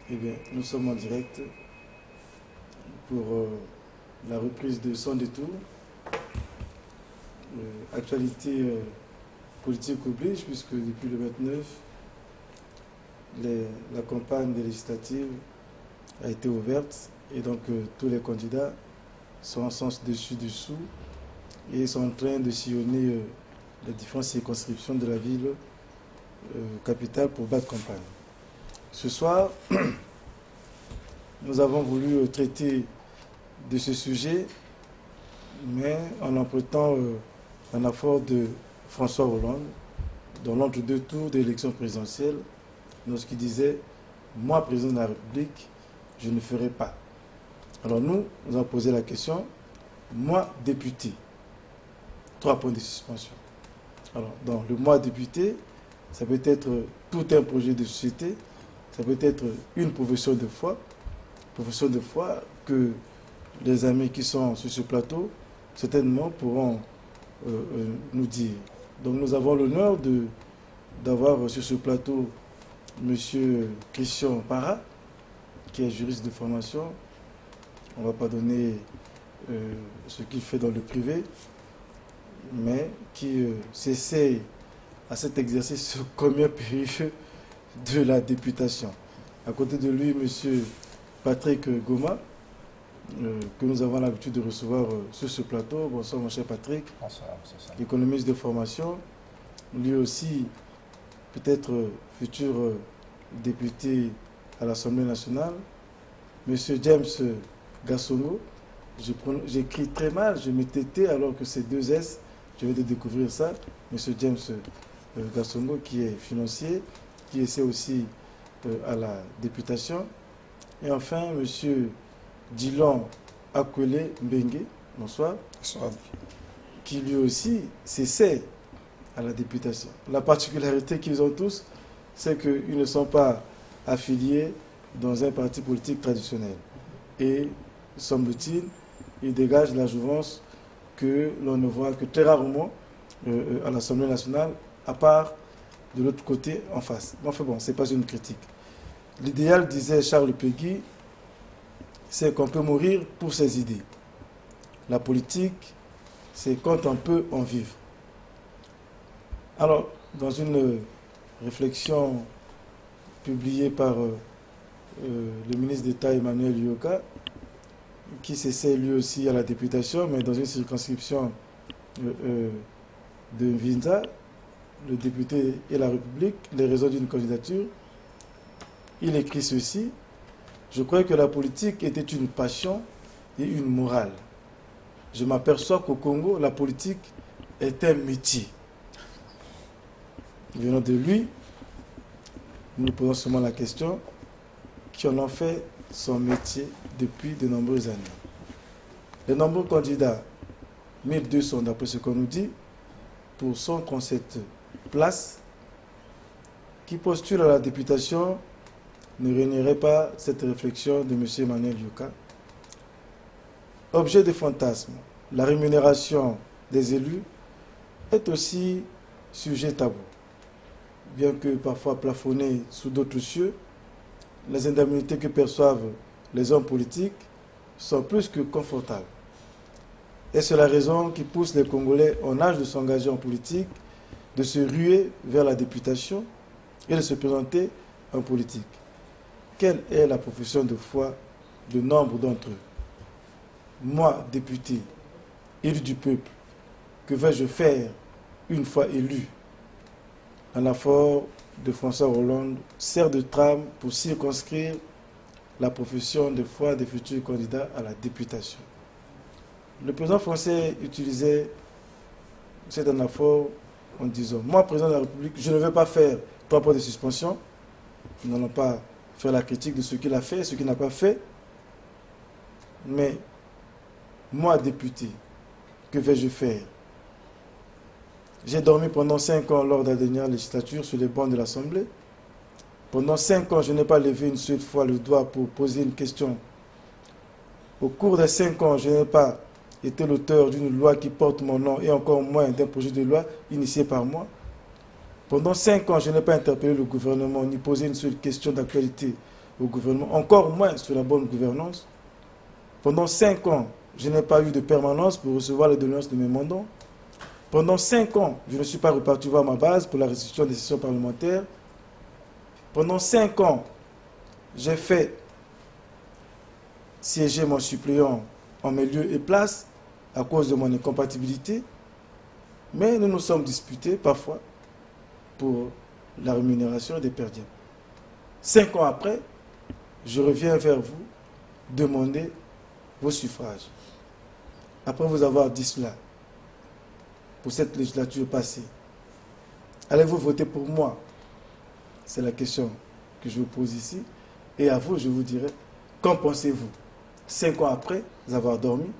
Eh bien, nous sommes en direct pour la reprise de Sans détour. Actualité politique oblige, puisque depuis le 29, la campagne des législatives a été ouverte et donc tous les candidats sont en sens dessus-dessous et sont en train de sillonner les différentes circonscriptions de la ville capitale pour battre campagne. Ce soir, nous avons voulu traiter de ce sujet, mais en empruntant un apport de François Hollande, dans l'entre-deux tours de l'élection présidentielle, lorsqu'il disait « Moi, président de la République, je ne ferai pas ». Alors nous avons posé la question « Moi, député ». 3 points de suspension. Alors, dans le moi député, ça peut être tout un projet de société, ça peut être une profession de foi que les amis qui sont sur ce plateau, certainement pourront nous dire. Donc nous avons l'honneur d'avoir sur ce plateau M. Christian Para, qui est juriste de formation. On ne va pas donner ce qu'il fait dans le privé, mais qui s'essaye à cet exercice commun périlleux de la députation. À côté de lui, M. Patrick Goma, que nous avons l'habitude de recevoir sur ce plateau. Bonsoir mon cher Patrick. Bonsoir, c'est ça. Économiste de formation, lui aussi peut-être futur député à l'Assemblée nationale. M. James Gassongo, j'écris très mal, je m'étais té alors que c'est 2 S, je vais de découvrir ça. M. James Gassongo qui est financier, qui essaie aussi à la députation. Et enfin, M. Dylan Akwele Mbengue, bonsoir. Bonsoir. Qui lui aussi s'essaie à la députation. La particularité qu'ils ont tous, c'est qu'ils ne sont pas affiliés dans un parti politique traditionnel. Et, semble-t-il, ils dégagent la jouvence que l'on ne voit que très rarement à l'Assemblée nationale, à part de l'autre côté, en face. Enfin bon, ce n'est pas une critique. L'idéal, disait Charles Péguy, c'est qu'on peut mourir pour ses idées. La politique, c'est quand on peut en vivre. Alors, dans une réflexion publiée par le ministre d'État Emmanuel Yoka, qui s'essaie lui aussi à la députation, mais dans une circonscription de Vinza, le député et la République, les raisons d'une candidature, il écrit ceci: je crois que la politique était une passion et une morale. Je m'aperçois qu'au Congo, la politique est un métier. Venant de lui, nous nous posons seulement la question qui en ont fait son métier depuis de nombreuses années. Les nombreux candidats, 1200 d'après ce qu'on nous dit, pour 137 places, qui postulent à la députation, ne réunirait pas cette réflexion de M. Emmanuel Yoka. Objet de fantasme, la rémunération des élus est aussi sujet tabou. Bien que parfois plafonnée sous d'autres cieux, les indemnités que perçoivent les hommes politiques sont plus que confortables. Et c'est la raison qui pousse les Congolais en âge de s'engager en politique, de se ruer vers la députation et de se présenter en politique. Quelle est la profession de foi de nombre d'entre eux? Moi, député, élu du peuple, que vais-je faire une fois élu? Un apport de François Hollande sert de trame pour circonscrire la profession de foi des futurs candidats à la députation. Le président français utilisait cet anaphore en disant « Moi, président de la République, je ne vais pas faire 3 points de suspension. » Nous n'allons pas faire la critique de ce qu'il a fait, ce qu'il n'a pas fait. Mais moi, député, que vais-je faire? J'ai dormi pendant 5 ans lors de la dernière législature sur les bancs de l'Assemblée. Pendant 5 ans, je n'ai pas levé une seule fois le doigt pour poser une question. Au cours des 5 ans, je n'ai pas été l'auteur d'une loi qui porte mon nom et encore moins d'un projet de loi initié par moi. Pendant 5 ans, je n'ai pas interpellé le gouvernement ni posé une seule question d'actualité au gouvernement, encore moins sur la bonne gouvernance. Pendant 5 ans, je n'ai pas eu de permanence pour recevoir les doléances de mes mandants. Pendant 5 ans, je ne suis pas reparti voir ma base pour la restitution des sessions parlementaires. Pendant 5 ans, j'ai fait siéger mon suppléant en mes lieux et places à cause de mon incompatibilité. Mais nous nous sommes disputés parfois pour la rémunération des perdiens. 5 ans après, je reviens vers vous demander vos suffrages. Après vous avoir dit cela, pour cette législature passée, allez-vous voter pour moi? C'est la question que je vous pose ici. Et à vous, je vous dirai, qu'en pensez-vous? 5 ans après avoir dormi,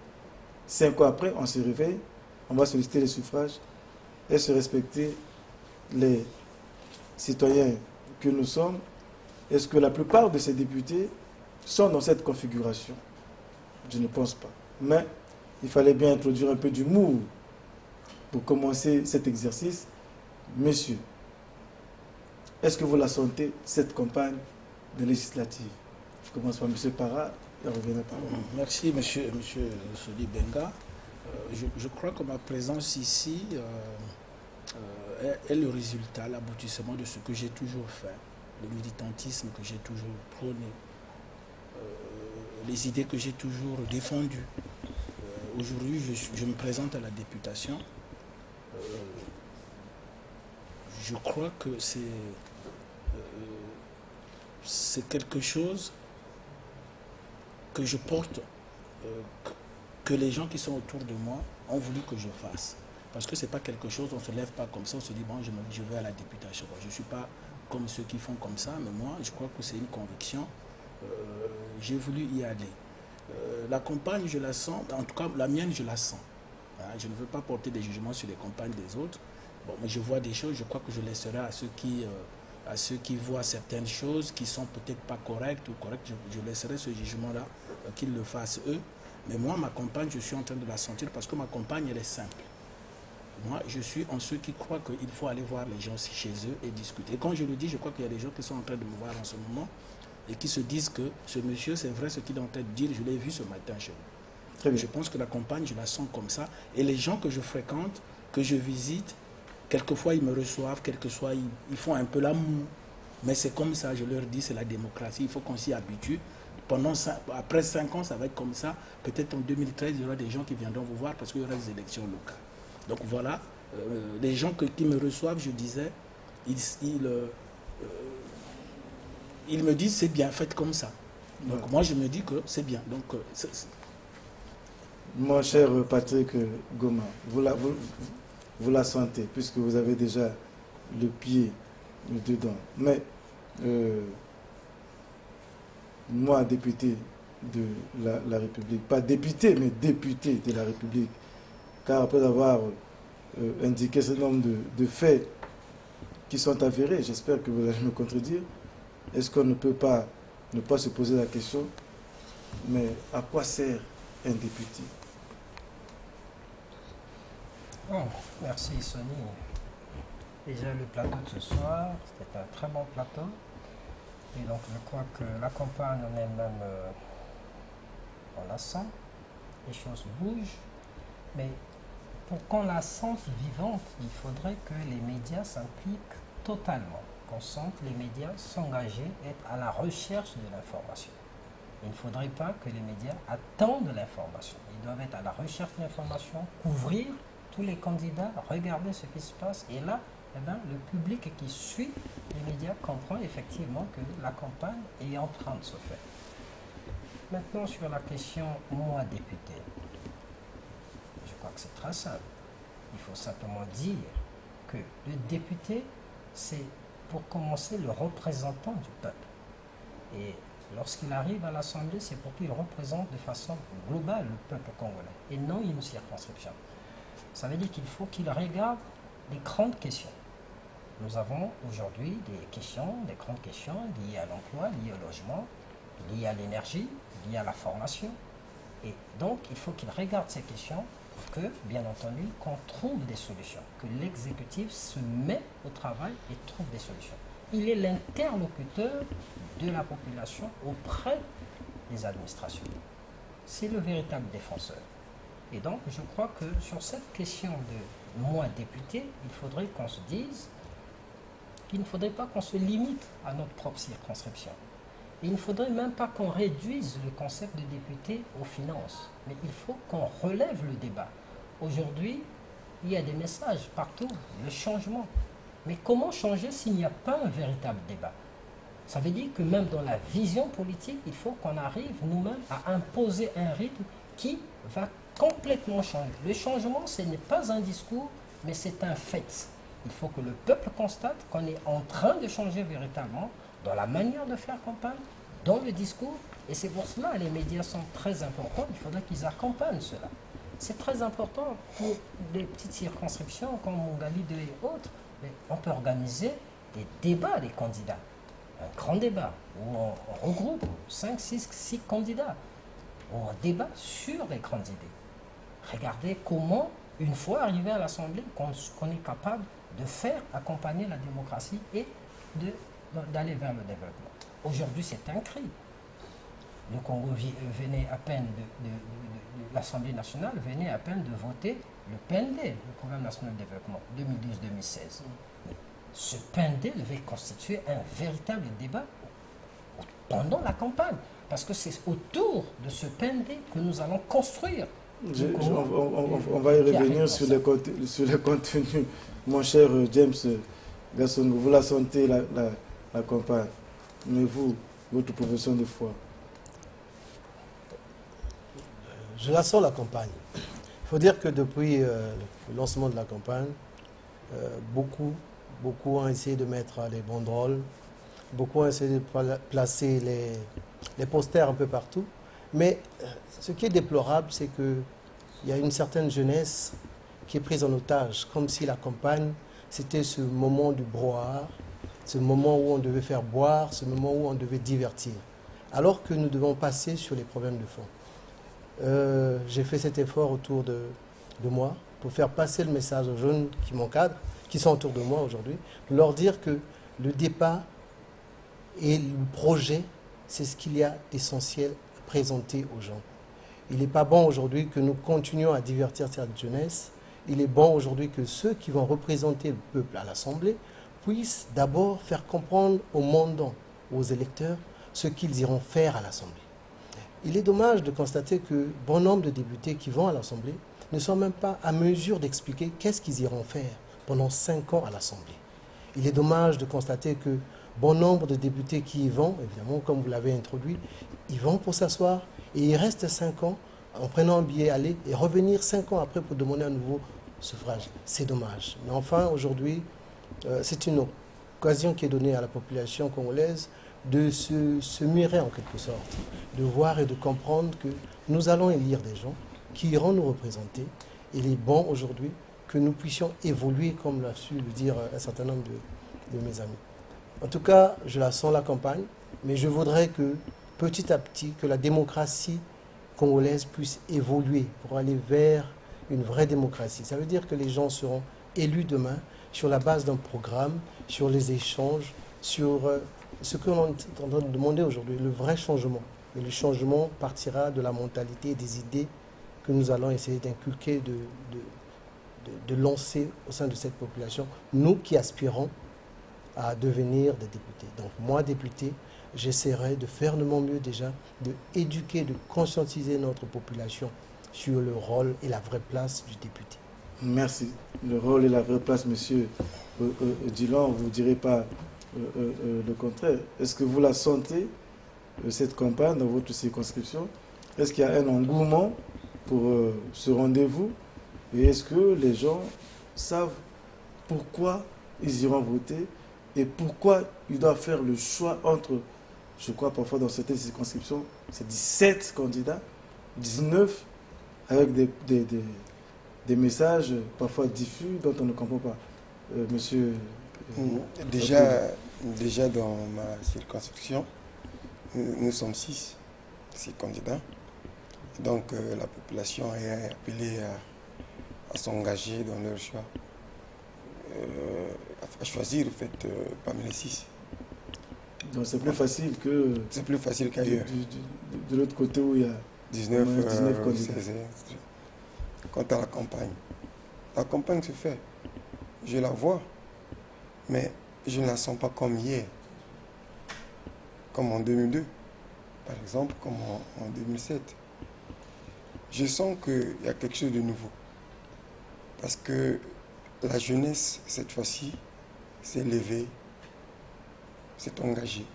5 ans après, on se réveille, on va solliciter les suffrages et se respecter les citoyens que nous sommes. Est-ce que la plupart de ces députés sont dans cette configuration? Je ne pense pas. Mais il fallait bien introduire un peu d'humour pour commencer cet exercice. Messieurs, est-ce que vous la sentez, cette campagne de législative? Je commence par M. Parra et on revient par vous. Merci, monsieur Soli Benga. Je crois que ma présence ici est le résultat, l'aboutissement de ce que j'ai toujours fait, le militantisme que j'ai toujours prôné, les idées que j'ai toujours défendues. Aujourd'hui, je me présente à la députation. Je crois que c'est quelque chose que je porte, que les gens qui sont autour de moi ont voulu que je fasse. Parce que ce n'est pas quelque chose, on ne se lève pas comme ça, on se dit, bon, je vais à la députation. Je ne suis pas comme ceux qui font comme ça, mais moi, je crois que c'est une conviction. J'ai voulu y aller. La campagne, je la sens, en tout cas, la mienne, je la sens. Hein, je ne veux pas porter des jugements sur les campagnes des autres. Bon, mais je vois des choses, je crois que je laisserai à ceux qui voient certaines choses qui sont peut-être pas correctes ou correctes, je laisserai ce jugement-là, qu'ils le fassent eux. Mais moi, ma campagne, je suis en train de la sentir parce que ma campagne, elle est simple. Moi, je suis en ceux qui croient qu'il faut aller voir les gens chez eux et discuter. Et quand je le dis, je crois qu'il y a des gens qui sont en train de me voir en ce moment et qui se disent que ce monsieur, c'est vrai ce qu'il est en train de dire, je l'ai vu ce matin chez vous. Très bien. Je pense que la campagne, je la sens comme ça. Et les gens que je fréquente, que je visite, quelquefois ils me reçoivent, quelquefois ils font un peu la moue. Mais c'est comme ça, je leur dis, c'est la démocratie, il faut qu'on s'y habitue. Après 5 ans, ça va être comme ça. Peut-être en 2013, il y aura des gens qui viendront vous voir parce qu'il y aura des élections locales. Donc voilà, les gens qui me reçoivent, je disais, ils me disent c'est bien, faites comme ça. Donc ouais. Moi je me dis que c'est bien. Donc, mon cher Patrick Goma, vous la sentez, puisque vous avez déjà le pied dedans. Mais moi, député de la République, pas député, mais député de la République, car après avoir indiqué ce nombre de faits qui sont avérés, j'espère que vous allez me contredire, est-ce qu'on ne peut pas ne pas se poser la question, mais à quoi sert un député? Bon, merci Sonny. Déjà le plateau de ce soir, c'était un très bon plateau. Et donc je crois que la campagne en elle-même, on la sent, les choses bougent, mais pour qu'on la sente vivante, il faudrait que les médias s'impliquent totalement, qu'on sente les médias s'engager, être à la recherche de l'information. Il ne faudrait pas que les médias attendent l'information. Ils doivent être à la recherche de l'information, couvrir tous les candidats, regarder ce qui se passe. Et là, eh bien, le public qui suit les médias comprend effectivement que la campagne est en train de se faire. Maintenant, sur la question, moi, député, je crois que c'est très simple. Il faut simplement dire que le député, c'est pour commencer le représentant du peuple. Et lorsqu'il arrive à l'Assemblée, c'est pour qu'il représente de façon globale le peuple congolais et non une circonscription. Ça veut dire qu'il faut qu'il regarde les grandes questions. Nous avons aujourd'hui des grandes questions liées à l'emploi, liées au logement, liées à l'énergie, liées à la formation. Et donc, il faut qu'il regarde ces questions pour que, bien entendu, qu'on trouve des solutions, que l'exécutif se met au travail et trouve des solutions. il est l'interlocuteur de la population auprès des administrations. C'est le véritable défenseur. Et donc, je crois que sur cette question de moi député, il faudrait qu'on se dise qu'il ne faudrait pas qu'on se limite à notre propre circonscription. Et il ne faudrait même pas qu'on réduise le concept de député aux finances. Mais il faut qu'on relève le débat. Aujourd'hui, il y a des messages partout, le changement. Mais comment changer s'il n'y a pas un véritable débat? Ça veut dire que même dans la vision politique, il faut qu'on arrive nous-mêmes à imposer un rythme qui va complètement changer. Le changement, ce n'est pas un discours, mais c'est un fait. Il faut que le peuple constate qu'on est en train de changer véritablement dans la manière de faire campagne, dans le discours. Et c'est pour cela que les médias sont très importants. Il faudrait qu'ils accompagnent cela. C'est très important pour des petites circonscriptions comme Mongali 2 et autres. Mais on peut organiser des débats des candidats. Un grand débat où on regroupe 5, 6 candidats. Où on débat sur les grandes idées. Regardez comment, une fois arrivé à l'Assemblée, qu'on est capable de faire accompagner la démocratie et d'aller vers le développement. Aujourd'hui, c'est un cri. Le Congo venait à peine l'Assemblée nationale venait à peine de voter le PND, le Programme national de développement, 2012-2016. Ce PND devait constituer un véritable débat pendant la campagne, parce que c'est autour de ce PND que nous allons construire. On va y revenir sur le contenu. Mon cher James Gasson, vous la sentez, la campagne, mais vous, votre profession de foi? Je la sens, la campagne. Il faut dire que depuis le lancement de la campagne, beaucoup ont essayé de mettre les banderoles, beaucoup ont essayé de placer les posters un peu partout. Mais ce qui est déplorable, c'est qu'il y a une certaine jeunesse qui est prise en otage, comme si la campagne, c'était ce moment du brouhaha, ce moment où on devait faire boire, ce moment où on devait divertir. Alors que nous devons passer sur les problèmes de fond. J'ai fait cet effort autour de moi pour faire passer le message aux jeunes qui m'encadrent, qui sont autour de moi aujourd'hui, de leur dire que le débat et le projet, c'est ce qu'il y a d'essentiel à présenter aux gens. Il n'est pas bon aujourd'hui que nous continuions à divertir cette jeunesse. Il est bon aujourd'hui que ceux qui vont représenter le peuple à l'Assemblée puissent d'abord faire comprendre au monde, aux électeurs, ce qu'ils iront faire à l'Assemblée. Il est dommage de constater que bon nombre de députés qui vont à l'Assemblée ne sont même pas à mesure d'expliquer qu'est-ce qu'ils iront faire pendant 5 ans à l'Assemblée. Il est dommage de constater que bon nombre de députés qui y vont, évidemment, comme vous l'avez introduit, ils vont pour s'asseoir et ils restent 5 ans en prenant un billet aller et revenir 5 ans après pour demander un nouveau suffrage. C'est dommage. Mais enfin, aujourd'hui, c'est une occasion qui est donnée à la population congolaise de se murer en quelque sorte, de voir et de comprendre que nous allons élire des gens qui iront nous représenter. Il est bon aujourd'hui que nous puissions évoluer, comme l'a su le dire un certain nombre de mes amis. En tout cas, je la sens, la campagne, mais je voudrais que petit à petit, que la démocratie congolaise puisse évoluer pour aller vers une vraie démocratie. Ça veut dire que les gens seront élus demain sur la base d'un programme, sur les échanges, sur ce que l'on est en train de demander aujourd'hui, le vrai changement. Et le changement partira de la mentalité et des idées que nous allons essayer d'inculquer, de lancer au sein de cette population, nous qui aspirons à devenir des députés. Donc moi, député, j'essaierai de faire de mon mieux déjà, d'éduquer, de conscientiser notre population sur le rôle et la vraie place du député. Merci. Le rôle et la vraie place, monsieur Dillon, vous ne direz pas le contraire. Est-ce que vous la sentez, cette campagne, dans votre circonscription? Est-ce qu'il y a un engouement pour ce rendez-vous? Et est-ce que les gens savent pourquoi ils iront voter et pourquoi ils doivent faire le choix entre, je crois parfois dans certaines circonscriptions, c'est 17 candidats, 19, avec des messages parfois diffus dont on ne comprend pas. Monsieur... Déjà dans ma circonscription, nous sommes 6 candidats. Donc la population est appelée à s'engager dans leur choix, à choisir en fait, parmi les 6. Donc c'est plus facile que... C'est plus facile qu'ailleurs. De l'autre côté où il y a 19 candidats. Quant à la campagne se fait. Je la vois, mais je ne la sens pas comme hier. Comme en 2002, par exemple, comme en 2007. Je sens qu'il y a quelque chose de nouveau. Parce que la jeunesse, cette fois-ci, s'est levée, s'est engagée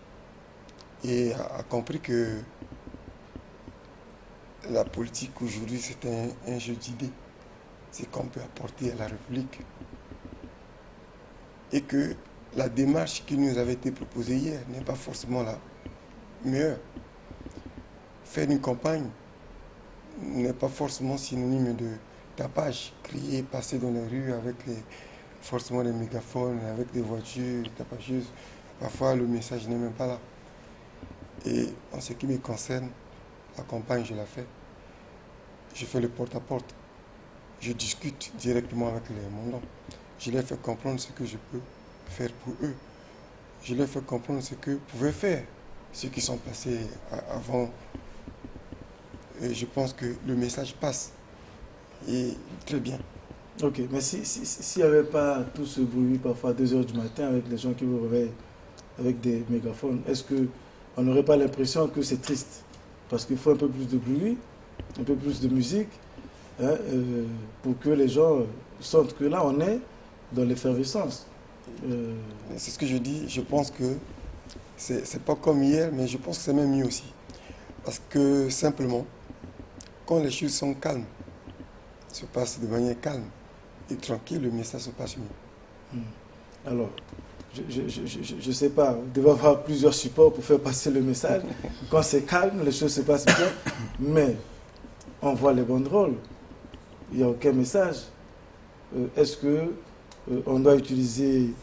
et a compris que la politique aujourd'hui, c'est un jeu d'idées. C'est qu'on peut apporter à la République. Et que la démarche qui nous avait été proposée hier n'est pas forcément la meilleure. Faire une campagne n'est pas forcément synonyme de tapage, crier, passer dans les rues avec forcément des mégaphones, avec des voitures tapageuses. Parfois, le message n'est même pas là. Et en ce qui me concerne, la campagne, je la fais. Je fais le porte-à-porte. Je discute directement avec les mandants. Je leur fais comprendre ce que je peux faire pour eux. Je leur fais comprendre ce que pouvaient faire ceux qui sont passés avant. Et je pense que le message passe. Et très bien. Ok, mais s'il n'y avait pas tout ce bruit, parfois à 2 h du matin, avec les gens qui vous réveillent avec des mégaphones, est-ce qu'on n'aurait pas l'impression que c'est triste? Parce qu'il faut un peu plus de bruit, un peu plus de musique, hein, pour que les gens sentent que là, on est dans l'effervescence. C'est ce que je dis. Je pense que c'est pas comme hier, mais je pense que c'est même mieux aussi. Parce que simplement, quand les choses sont calmes, se passent de manière calme et tranquille, le message se passe mieux. Alors, je ne sais pas, vous devez avoir plusieurs supports pour faire passer le message. Quand c'est calme, les choses se passent bien, mais on voit les banderoles, il n'y a aucun message. Est-ce qu'on doit utiliser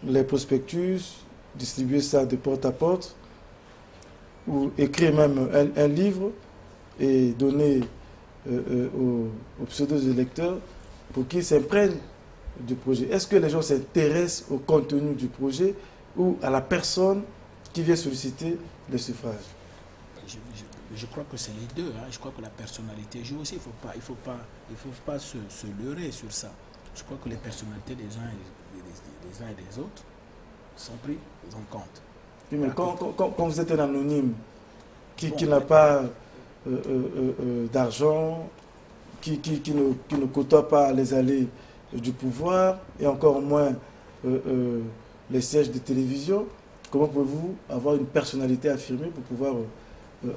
les prospectus, distribuer ça de porte à porte, ou écrire même un livre et donner aux pseudo-électeurs pour qu'ils s'imprègnent du projet? Est-ce que les gens s'intéressent au contenu du projet ou à la personne qui vient solliciter le suffrage? Je crois que c'est les deux. Hein. Je crois que la personnalité joue aussi. Il faut pas se leurrer sur ça. Je crois que les personnalités des uns et des autres sont prises en compte. Oui, mais quand vous êtes un anonyme qui n'a pas d'argent, qui ne côtoie pas les allées du pouvoir et encore moins les sièges de télévision, comment pouvez-vous avoir une personnalité affirmée pour pouvoir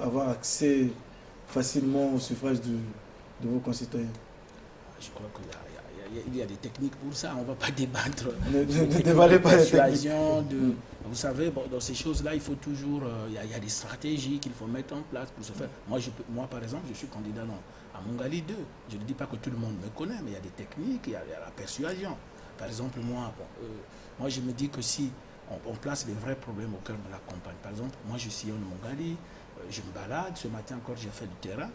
avoir accès facilement au suffrage de vos concitoyens? Je crois qu'il y a des techniques pour ça. On ne va pas débattre. Ne dévalez pas les techniques. Vous savez, bon, dans ces choses-là, il faut toujours... Il y a des stratégies qu'il faut mettre en place pour se faire. Moi, par exemple, je suis candidat à Mongali 2. Je ne dis pas que tout le monde me connaît, mais il y a des techniques, il y a la persuasion. Par exemple, moi je me dis que si on place les vrais problèmes au cœur de la campagne, par exemple, moi je sillonne Mongali, je me balade, ce matin encore j'ai fait du terrain,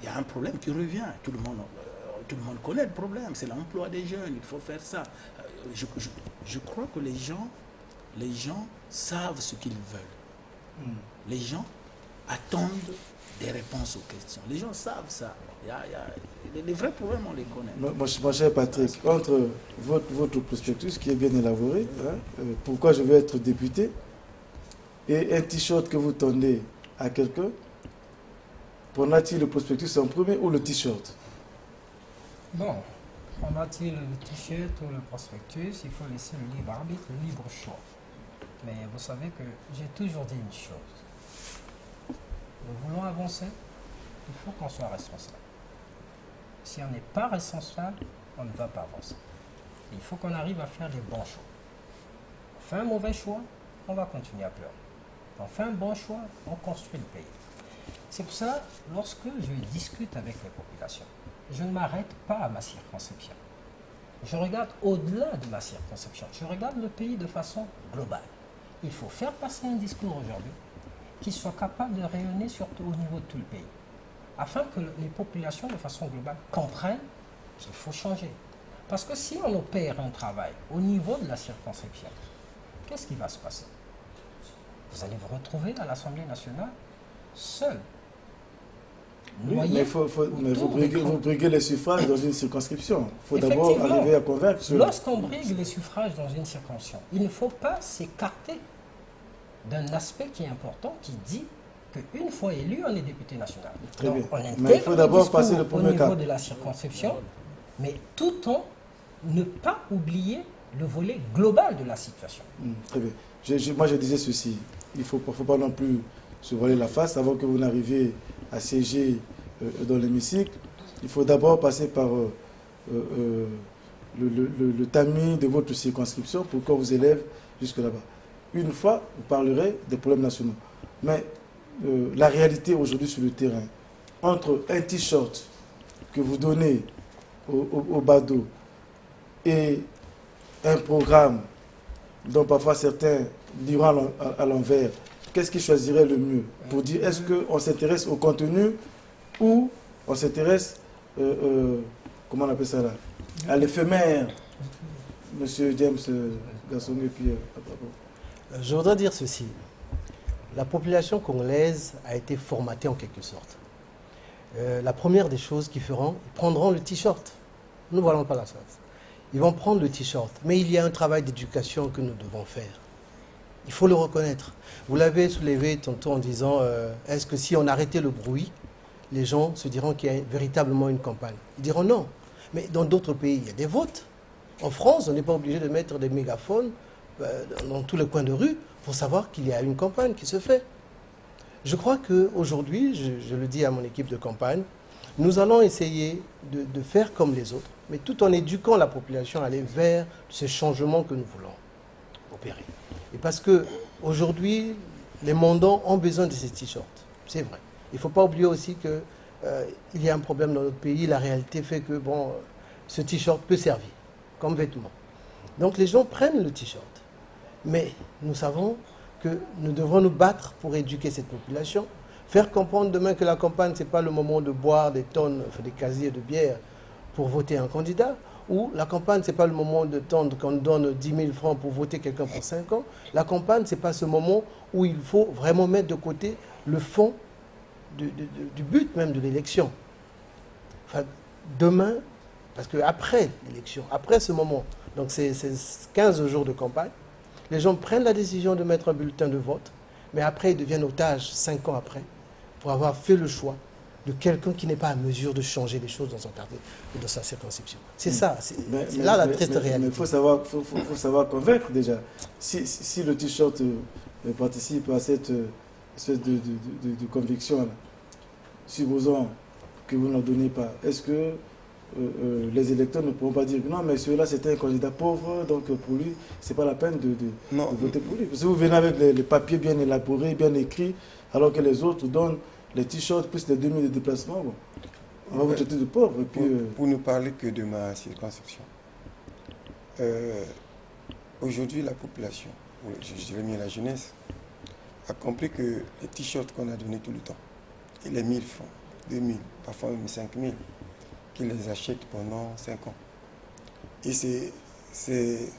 il y a un problème qui revient, tout le monde connaît le problème, c'est l'emploi des jeunes, il faut faire ça. Je crois que les gens savent ce qu'ils veulent. Les gens attendent des réponses aux questions. Les gens savent ça. Les vrais problèmes, on les connaît. Mon cher Patrick, entre votre prospectus qui est bien élaboré, hein, pourquoi je veux être député, et un t-shirt que vous tendez à quelqu'un, prendra-t-il le prospectus en premier ou le t-shirt? Bon, prendra-t-il le t-shirt ou le prospectus? Il faut laisser le libre arbitre, le libre choix. Mais vous savez que j'ai toujours dit une chose. Nous voulons avancer, il faut qu'on soit responsable. Si on n'est pas responsable, on ne va pas avancer. Il faut qu'on arrive à faire les bons choix. On fait un mauvais choix, on va continuer à pleurer. On fait un bon choix, on construit le pays. C'est pour ça, lorsque je discute avec les populations, je ne m'arrête pas à ma circonscription. Je regarde au-delà de ma circonscription. Je regarde le pays de façon globale. Il faut faire passer un discours aujourd'hui qui soit capable de rayonner surtout au niveau de tout le pays, afin que les populations, de façon globale, comprennent qu'il faut changer. Parce que si on opère un travail au niveau de la circonscription, qu'est-ce qui va se passer? Vous allez vous retrouver à l'Assemblée nationale seul. Oui, mais vous briguez les suffrages dans une circonscription. Il faut d'abord arriver à convaincre ceux-là. Lorsqu'on brigue les suffrages dans une circonscription, il ne faut pas s'écarter d'un aspect qui est important, qui dit qu'une fois élu, on est député national. Très Donc, bien. on intègre Mais il faut d'abord passer le au premier niveau cap. de la circonscription, mais tout en ne pas oublier le volet global de la situation. Très bien. Moi, je disais ceci. Il ne faut pas non plus se voiler la face avant que vous n'arriviez à siéger dans l'hémicycle. Il faut d'abord passer par le tamis de votre circonscription pour qu'on vous élève jusque là-bas. Une fois, vous parlerez des problèmes nationaux. Mais la réalité aujourd'hui sur le terrain, entre un t-shirt que vous donnez au badaud et un programme dont parfois certains diront à l'envers, qu'est-ce qui choisirait le mieux pour dire est-ce qu'on s'intéresse au contenu ou on s'intéresse, comment on appelle ça là, à l'éphémère, Monsieur James Gasson et puis Je voudrais dire ceci. La population congolaise a été formatée en quelque sorte. La première des choses qu'ils feront, ils prendront le t-shirt. Nous ne voyons pas la chose. Ils vont prendre le t-shirt. Mais il y a un travail d'éducation que nous devons faire. Il faut le reconnaître. Vous l'avez soulevé tantôt en disant est-ce que si on arrêtait le bruit, les gens se diront qu'il y a véritablement une campagne? Ils diront non. Mais dans d'autres pays, il y a des votes. En France, on n'est pas obligé de mettre des mégaphones dans tous les coins de rue pour savoir qu'il y a une campagne qui se fait. Je crois qu'aujourd'hui, je le dis à mon équipe de campagne, nous allons essayer de faire comme les autres, mais tout en éduquant la population à aller vers ce changement que nous voulons opérer. Et parce qu'aujourd'hui, les mandants ont besoin de ces t-shirts. C'est vrai. Il ne faut pas oublier aussi qu'il y a un problème dans notre pays. La réalité fait que bon, ce t-shirt peut servir comme vêtement. Donc les gens prennent le t-shirt. Mais nous savons que nous devrons nous battre pour éduquer cette population, faire comprendre demain que la campagne, ce n'est pas le moment de boire des tonnes, des casiers de bière pour voter un candidat, ou la campagne, ce n'est pas le moment de tendre qu'on donne 10 000 francs pour voter quelqu'un pour 5 ans. La campagne, ce n'est pas ce moment où il faut vraiment mettre de côté le fond du but même de l'élection. Enfin, demain, parce qu'après l'élection, après ce moment, donc c'est 15 jours de campagne, les gens prennent la décision de mettre un bulletin de vote, mais après ils deviennent otages 5 ans après, pour avoir fait le choix de quelqu'un qui n'est pas à mesure de changer les choses dans son quartier ou dans sa circonscription. C'est ça, c'est là la triste réalité. Mais il faut savoir convaincre déjà. Si le t-shirt participe à cette espèce de conviction, là, supposons que vous n'en donnez pas, est-ce que les électeurs ne pourront pas dire non, mais celui-là c'était un candidat pauvre, donc pour lui, c'est pas la peine de voter pour lui. Parce que vous venez avec les papiers bien élaborés, bien écrits, alors que les autres donnent les t-shirts plus les 2000 de déplacement. Bon, on va vous traiter de pauvre. Et puis, pour ne parler que de ma circonscription, aujourd'hui la population, je dirais mieux la jeunesse, a compris que les t-shirts qu'on a donnés tout le temps, et les 1000 francs, 2000, parfois même 5000, qu'ils les achètent pendant 5 ans. Et c'est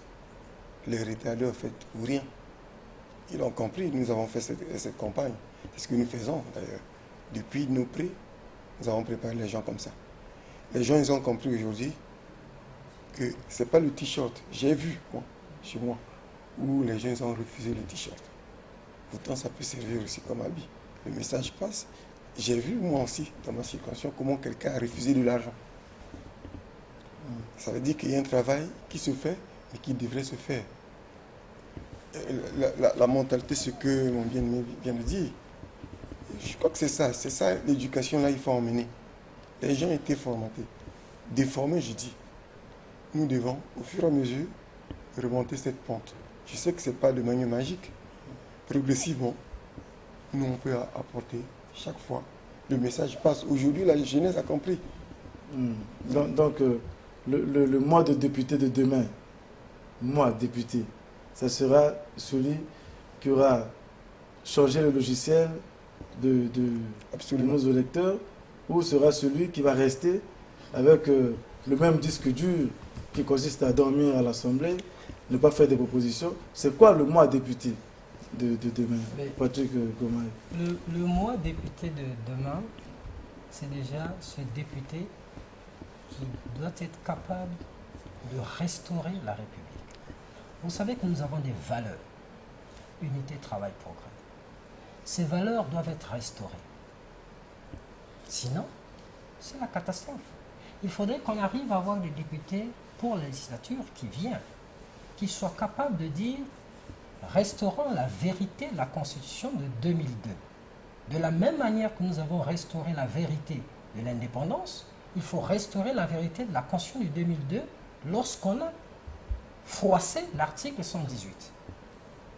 les retardés en fait pour rien. Ils ont compris, nous avons fait cette campagne. C'est ce que nous faisons d'ailleurs. Depuis nos prés, nous avons préparé les gens comme ça. Les gens, ils ont compris aujourd'hui que ce n'est pas le t-shirt. J'ai vu, moi, chez moi, où les gens ils ont refusé le t-shirt. Pourtant, ça peut servir aussi comme habit. Le message passe. J'ai vu, moi aussi, dans ma circonscription, comment quelqu'un a refusé de l'argent. Ça veut dire qu'il y a un travail qui se fait, mais qui devrait se faire. La mentalité, ce que mon bien-aimé vient de dire, je crois que c'est ça l'éducation là, il faut emmener. Les gens étaient formatés, déformés, je dis. Nous devons, au fur et à mesure, remonter cette pente. Je sais que ce n'est pas de manière magique. Progressivement, nous, on peut apporter chaque fois. Le message passe. Aujourd'hui, la jeunesse a compris. Donc le mois de député de demain, moi, député, ça sera celui qui aura changé le logiciel de nos électeurs, ou sera celui qui va rester avec le même disque dur qui consiste à dormir à l'Assemblée ne pas faire des propositions. C'est quoi le mois député de demain, Patrick Gomaï? Le mois député de demain, c'est déjà ce député qui doit être capable de restaurer la République. Vous savez que nous avons des valeurs. Unité, travail, progrès. Ces valeurs doivent être restaurées. Sinon, c'est la catastrophe. Il faudrait qu'on arrive à avoir des députés pour la législature qui vient, qui soient capables de dire restaurons la vérité de la Constitution de 2002. De la même manière que nous avons restauré la vérité de l'indépendance, il faut restaurer la vérité de la Constitution de 2002 lorsqu'on a froissé l'article 118.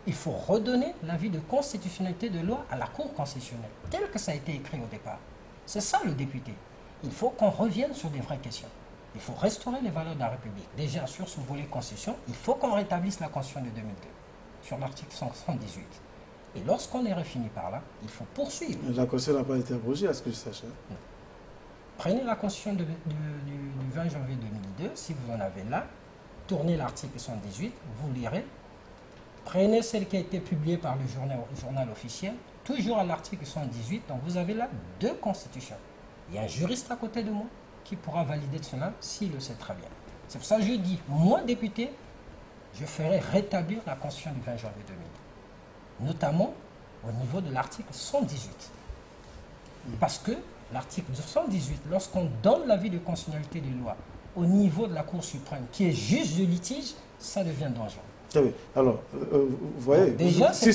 Il faut redonner l'avis de constitutionnalité de loi à la Cour constitutionnelle, tel que ça a été écrit au départ. C'est ça le député. Il faut qu'on revienne sur des vraies questions. Il faut restaurer les valeurs de la République. Déjà, sur ce volet constitution, il faut qu'on rétablisse la Constitution de 2002, sur l'article 118. Et lorsqu'on est fini par là, il faut poursuivre. La Constitution n'a pas été abrogée, à ce que je sache. Prenez la Constitution du 20 janvier 2002, si vous en avez là, tournez l'article 118, vous lirez. Prenez celle qui a été publiée par le journal officiel, toujours à l'article 118, donc vous avez là 2 constitutions. Il y a un juriste à côté de moi qui pourra valider cela s'il le sait très bien. C'est pour ça que je dis, moi député, je ferai rétablir la Constitution du 20 janvier 2002, notamment au niveau de l'article 118. Parce que l'article 118, lorsqu'on donne l'avis de constitutionnalité des lois au niveau de la Cour suprême, qui est juge de litige, ça devient dangereux. Oui. Alors, vous voyez, déjà, si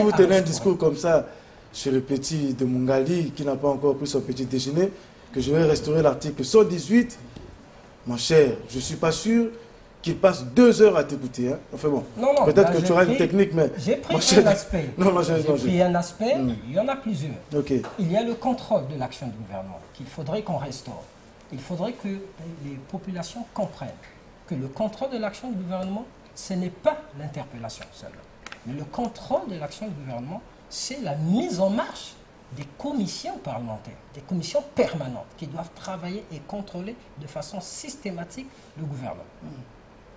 vous tenez un discours comme ça chez le petit de Mungali, qui n'a pas encore pris son petit déjeuner, que je vais restaurer l'article 118, mon cher, je ne suis pas sûr qu'il passe 2 heures à t'écouter. Hein. Enfin bon, peut-être que tu auras une technique, mais... J'ai pris un aspect. J'ai pris un aspect, il y en a plusieurs. Okay. Il y a le contrôle de l'action du gouvernement, qu'il faudrait qu'on restaure. Il faudrait que les populations comprennent que le contrôle de l'action du gouvernement, ce n'est pas l'interpellation seule. Mais le contrôle de l'action du gouvernement, c'est la mise en marche des commissions parlementaires, des commissions permanentes qui doivent travailler et contrôler de façon systématique le gouvernement.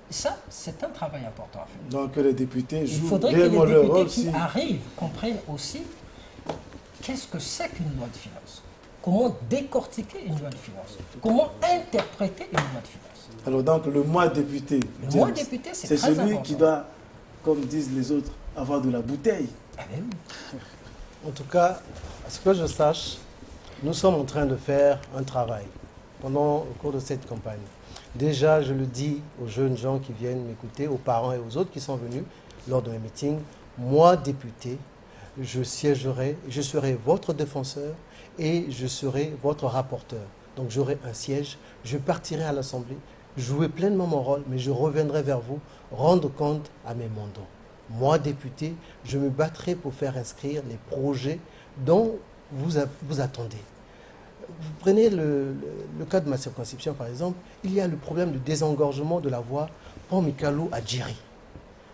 Et ça, c'est un travail important à faire. Donc que les députés jouent Il faudrait que les députés qui arrivent comprennent aussi qu'est-ce que c'est qu'une loi de finances. Comment décortiquer une loi de finances. Comment interpréter une loi de finances. Alors donc le mois député, le mois député, c'est celui important. Qui doit, comme disent les autres, avoir de la bouteille. Ah ben oui. En tout cas, à ce que je sache, nous sommes en train de faire un travail pendant le cours de cette campagne. Déjà, je le dis aux jeunes gens qui viennent m'écouter, aux parents et aux autres qui sont venus lors de mes meetings, moi, député, je siégerai, je serai votre défenseur et je serai votre rapporteur. Donc j'aurai un siège, je partirai à l'Assemblée, jouer pleinement mon rôle, mais je reviendrai vers vous, rendre compte à mes mandats. Moi, député, je me battrai pour faire inscrire les projets dont vous attendez. Vous prenez le cas de ma circonscription, par exemple, il y a le problème du désengorgement de la voie Pont-Mikalo à Djiri.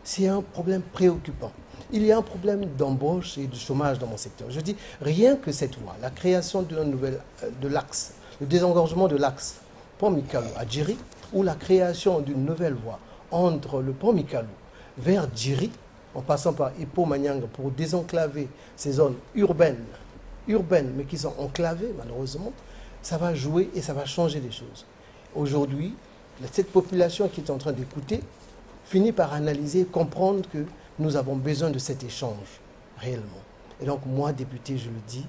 C'est un problème préoccupant. Il y a un problème d'embauche et de chômage dans mon secteur. Je dis, rien que cette voie, la création de l'axe, le désengorgement de l'axe Pont-Mikalo à Djiri, ou la création d'une nouvelle voie entre le Pont-Mikalo vers Djiri, en passant par Ipo-Manyanga pour désenclaver ces zones urbaines, mais qui sont enclavées, malheureusement, ça va jouer et ça va changer les choses. Aujourd'hui, cette population qui est en train d'écouter finit par analyser, comprendre que nous avons besoin de cet échange, réellement. Et donc, moi, député, je le dis,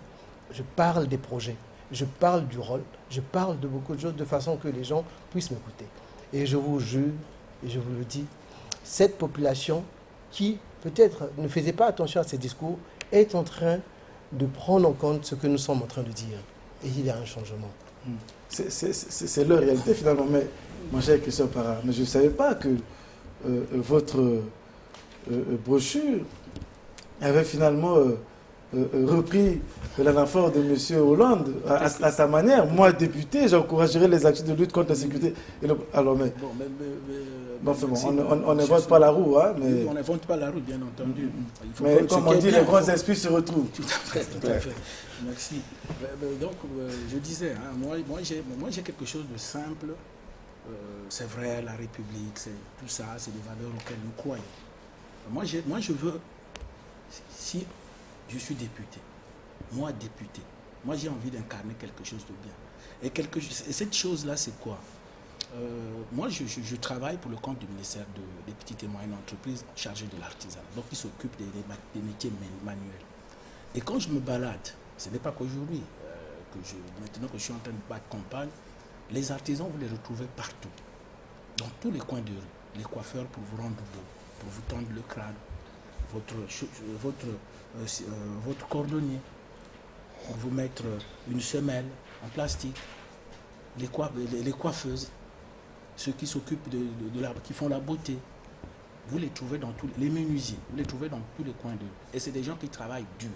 je parle des projets, je parle du rôle, je parle de beaucoup de choses de façon que les gens puissent m'écouter. Et je vous jure, et je vous le dis, cette population qui, peut-être, ne faisait pas attention à ces discours, est en train de prendre en compte ce que nous sommes en train de dire. Et il y a un changement. C'est leur réalité, finalement. Mais, mon cher Christian Parra, mais je ne savais pas que votre brochure avait finalement repris l'anaphore de M. Hollande à sa manière. Moi, député, j'encouragerais les actions de lutte contre la sécurité. Alors, mais... Enfin bon, on n'invente pas la roue, hein, mais... On n'invente pas la roue, bien entendu. Mais comme on dit, les grands esprits se retrouvent. Tout à fait. Merci. Donc, je disais, hein, moi j'ai quelque chose de simple c'est vrai, la République, tout ça, c'est des valeurs auxquelles nous croyons. Moi, je veux, si je suis député, moi député, moi j'ai envie d'incarner quelque chose de bien. Et cette chose-là, c'est quoi? Moi, je travaille pour le compte du ministère des petites et moyennes entreprises chargé de l'artisanat, donc qui s'occupe des métiers manuels. Et quand je me balade, ce n'est pas qu'aujourd'hui, maintenant que je suis en train de battre campagne, les artisans, vous les retrouvez partout, dans tous les coins de rue. Les coiffeurs pour vous rendre beau, pour vous tendre le crâne, votre cordonnier, pour vous mettre une semelle en plastique, les coiffeuses, ceux qui s'occupent qui font la beauté, vous les trouvez dans tous les menuisiers, vous les trouvez dans tous les coins de rue. Et c'est des gens qui travaillent dur.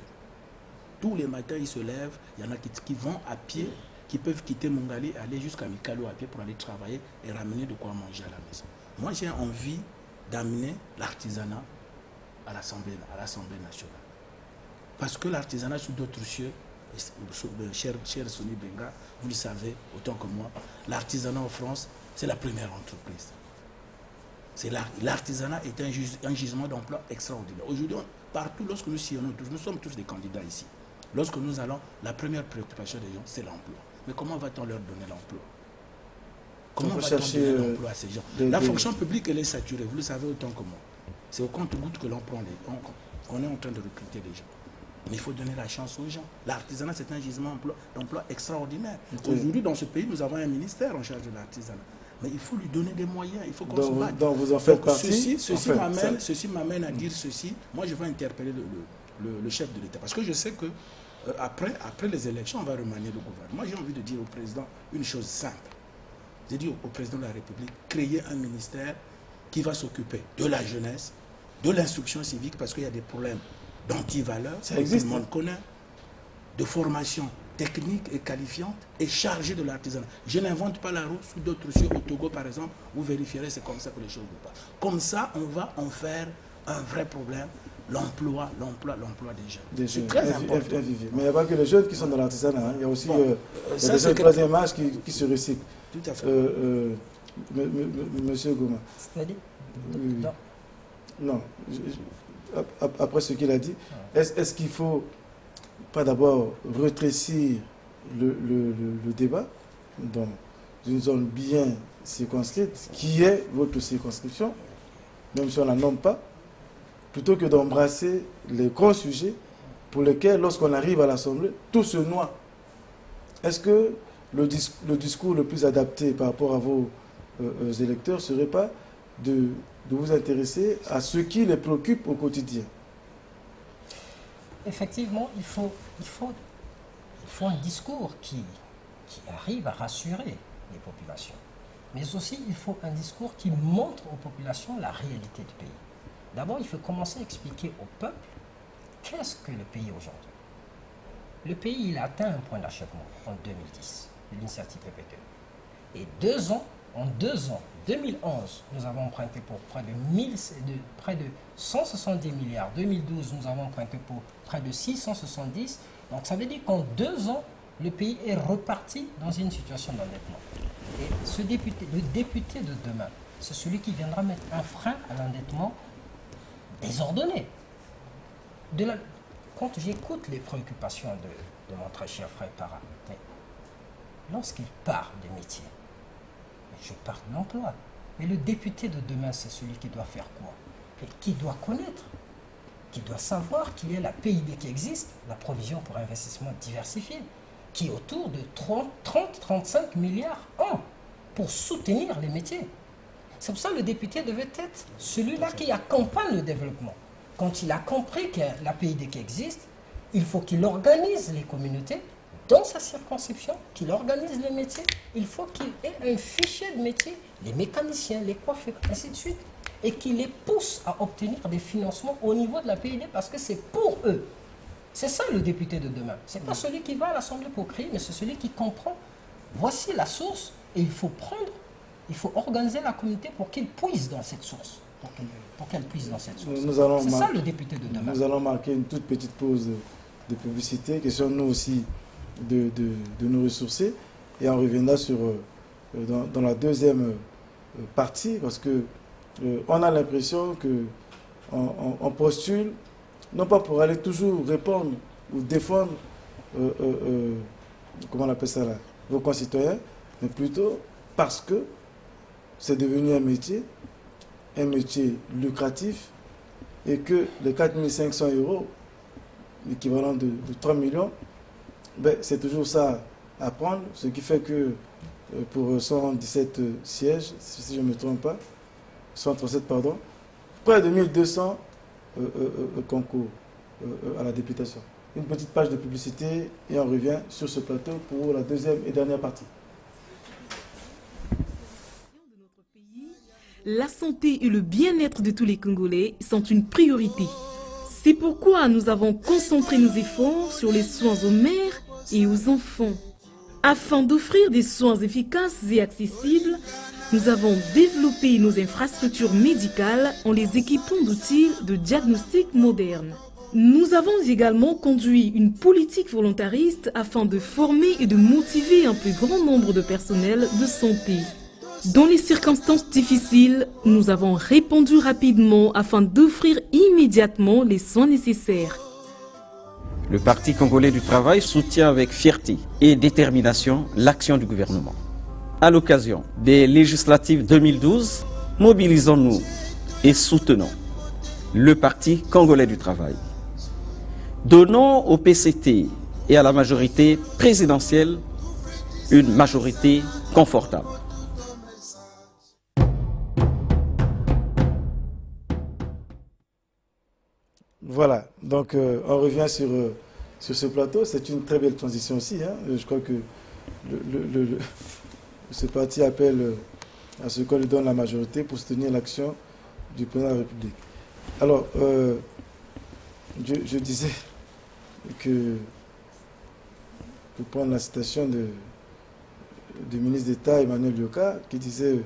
Tous les matins, ils se lèvent, il y en a qui vont à pied, qui peuvent quitter Mongali, aller jusqu'à Mikalo à pied pour aller travailler et ramener de quoi manger à la maison. Moi, j'ai envie d'amener l'artisanat à l'Assemblée nationale. Parce que l'artisanat sous d'autres cieux, cher Sonny Benga, vous le savez autant que moi, l'artisanat en France, c'est la première entreprise. L'artisanat est un gisement d'emploi extraordinaire. Aujourd'hui, partout, lorsque nous sillonnons tous, nous sommes tous des candidats ici. Lorsque nous allons, la première préoccupation des gens, c'est l'emploi. Mais comment va-t-on leur donner l'emploi? Comment va-t-on donner l'emploi à ces gens? La fonction publique, elle est saturée, vous le savez autant que moi. C'est au compte-gouttes que l'on prend on est en train de recruter des gens. Mais il faut donner la chance aux gens. L'artisanat, c'est un gisement d'emploi extraordinaire. Aujourd'hui, dans ce pays, nous avons un ministère en charge de l'artisanat. Mais il faut lui donner des moyens, il faut qu'on se batte. Donc vous en faites partie. Ceci m'amène à dire ceci. Moi, je vais interpeller le chef de l'État. Parce que je sais que après les élections, on va remanier le gouvernement. Moi, j'ai envie de dire au président une chose simple. J'ai dit au président de la République, créer un ministère qui va s'occuper de la jeunesse, de l'instruction civique, parce qu'il y a des problèmes d'antivaleurs, tout le monde connaît, de formation technique et qualifiante, et chargé de l'artisanat. Je n'invente pas la roue sous d'autres cieux. Au Togo, par exemple, vous vérifierez, c'est comme ça que les choses ne passent. Comme ça, on va en faire un vrai problème. L'emploi des jeunes. C'est très important. Mais il n'y a pas que les jeunes qui sont dans l'artisanat. Hein. Il y a aussi des jeunes troisième âge qui se recyclent. Tout à fait. Monsieur Goma. C'est-à-dire Non. Après ce qu'il a dit, est-ce qu'il ne faut pas d'abord rétrécir le débat dans une zone bien circonscrite, qui est votre circonscription, même si on ne la nomme pas, plutôt que d'embrasser les grands sujets pour lesquels, lorsqu'on arrive à l'Assemblée, tout se noie? Est-ce que le discours le plus adapté par rapport à vos électeurs ne serait pas de vous intéresser à ce qui les préoccupe au quotidien? Effectivement, il faut un discours qui arrive à rassurer les populations. Mais aussi, il faut un discours qui montre aux populations la réalité du pays. D'abord, il faut commencer à expliquer au peuple qu'est-ce que le pays aujourd'hui. Le pays, il a atteint un point d'achèvement en 2010, l'initiative PPT. Et en 2 ans, 2011, nous avons emprunté pour près de 170 milliards. 2012, nous avons emprunté pour près de 670. Donc ça veut dire qu'en 2 ans, le pays est reparti dans une situation d'endettement. Et le député de demain, c'est celui qui viendra mettre un frein à l'endettement désordonné. Quand j'écoute les préoccupations de mon très cher frère Para, lorsqu'il parle des métiers, je parle de l'emploi. Mais le député de demain, c'est celui qui doit faire quoi? Et qui doit connaître, qui doit savoir qu'il y a la PIB qui existe, la provision pour investissement diversifié, qui est autour de 30-35 milliards an pour soutenir les métiers. C'est pour ça que le député devait être celui-là qui accompagne le développement. Quand il a compris qu'il y a la PIB qui existe, il faut qu'il organise les communautés dans sa circonscription, qu'il organise les métiers. Il faut qu'il ait un fichier de métiers, les mécaniciens, les coiffeurs, ainsi de suite, et qu'il les pousse à obtenir des financements au niveau de la PIB parce que c'est pour eux. C'est ça le député de demain. Ce n'est pas celui qui va à l'Assemblée pour crier, mais c'est celui qui comprend. Voici la source et il faut organiser la communauté pour qu'il puise dans cette source. Pour qu'elle puise dans cette source. C'est ça le député de demain. Nous allons marquer une toute petite pause de publicité, question nous aussi de nous ressourcer, et on reviendra sur dans la deuxième partie, parce que on a l'impression que on postule, non pas pour aller toujours répondre ou défendre, comment on appelle ça là, vos concitoyens, mais plutôt parce que c'est devenu un métier lucratif, et que les 4 500 €, l'équivalent de 3 millions, ben, c'est toujours ça à prendre, ce qui fait que pour 117 sièges, si je ne me trompe pas, 137 pardon, près de 1200 concours à la députation. Une petite page de publicité et on revient sur ce plateau pour la deuxième et dernière partie. La santé et le bien-être de tous les Congolais sont une priorité. C'est pourquoi nous avons concentré nos efforts sur les soins aux mères et aux enfants. Afin d'offrir des soins efficaces et accessibles, nous avons développé nos infrastructures médicales en les équipant d'outils de diagnostic modernes. Nous avons également conduit une politique volontariste afin de former et de motiver un plus grand nombre de personnels de santé. Dans les circonstances difficiles, nous avons répondu rapidement afin d'offrir immédiatement les soins nécessaires. Le Parti congolais du travail soutient avec fierté et détermination l'action du gouvernement. À l'occasion des législatives 2012, mobilisons-nous et soutenons le Parti congolais du travail. Donnons au PCT et à la majorité présidentielle une majorité confortable. Voilà, donc on revient sur ce plateau. C'est une très belle transition aussi. Hein. Je crois que ce parti appelle à ce qu'on lui donne la majorité pour soutenir l'action du président de la République. Alors, je disais que, pour prendre la citation du ministre d'État Emmanuel Yoka, qui disait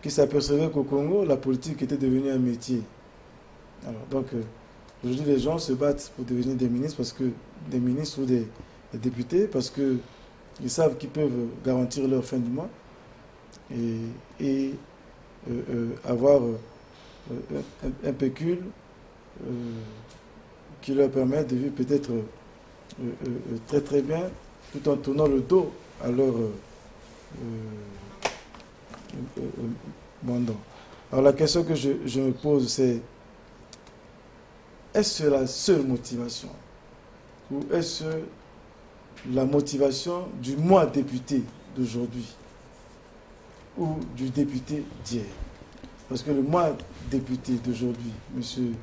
qu'il s'apercevait qu'au Congo, la politique était devenue un métier. Alors, donc, aujourd'hui, les gens se battent pour devenir des ministres, des ministres ou des députés, parce qu'ils savent qu'ils peuvent garantir leur fin du mois et avoir un pécule qui leur permet de vivre peut-être très très bien, tout en tournant le dos à leur mandant. Alors la question que je me pose, c'est: est-ce la seule motivation ou est-ce la motivation du moi député d'aujourd'hui ou du député d'hier? Parce que le moi député d'aujourd'hui, M.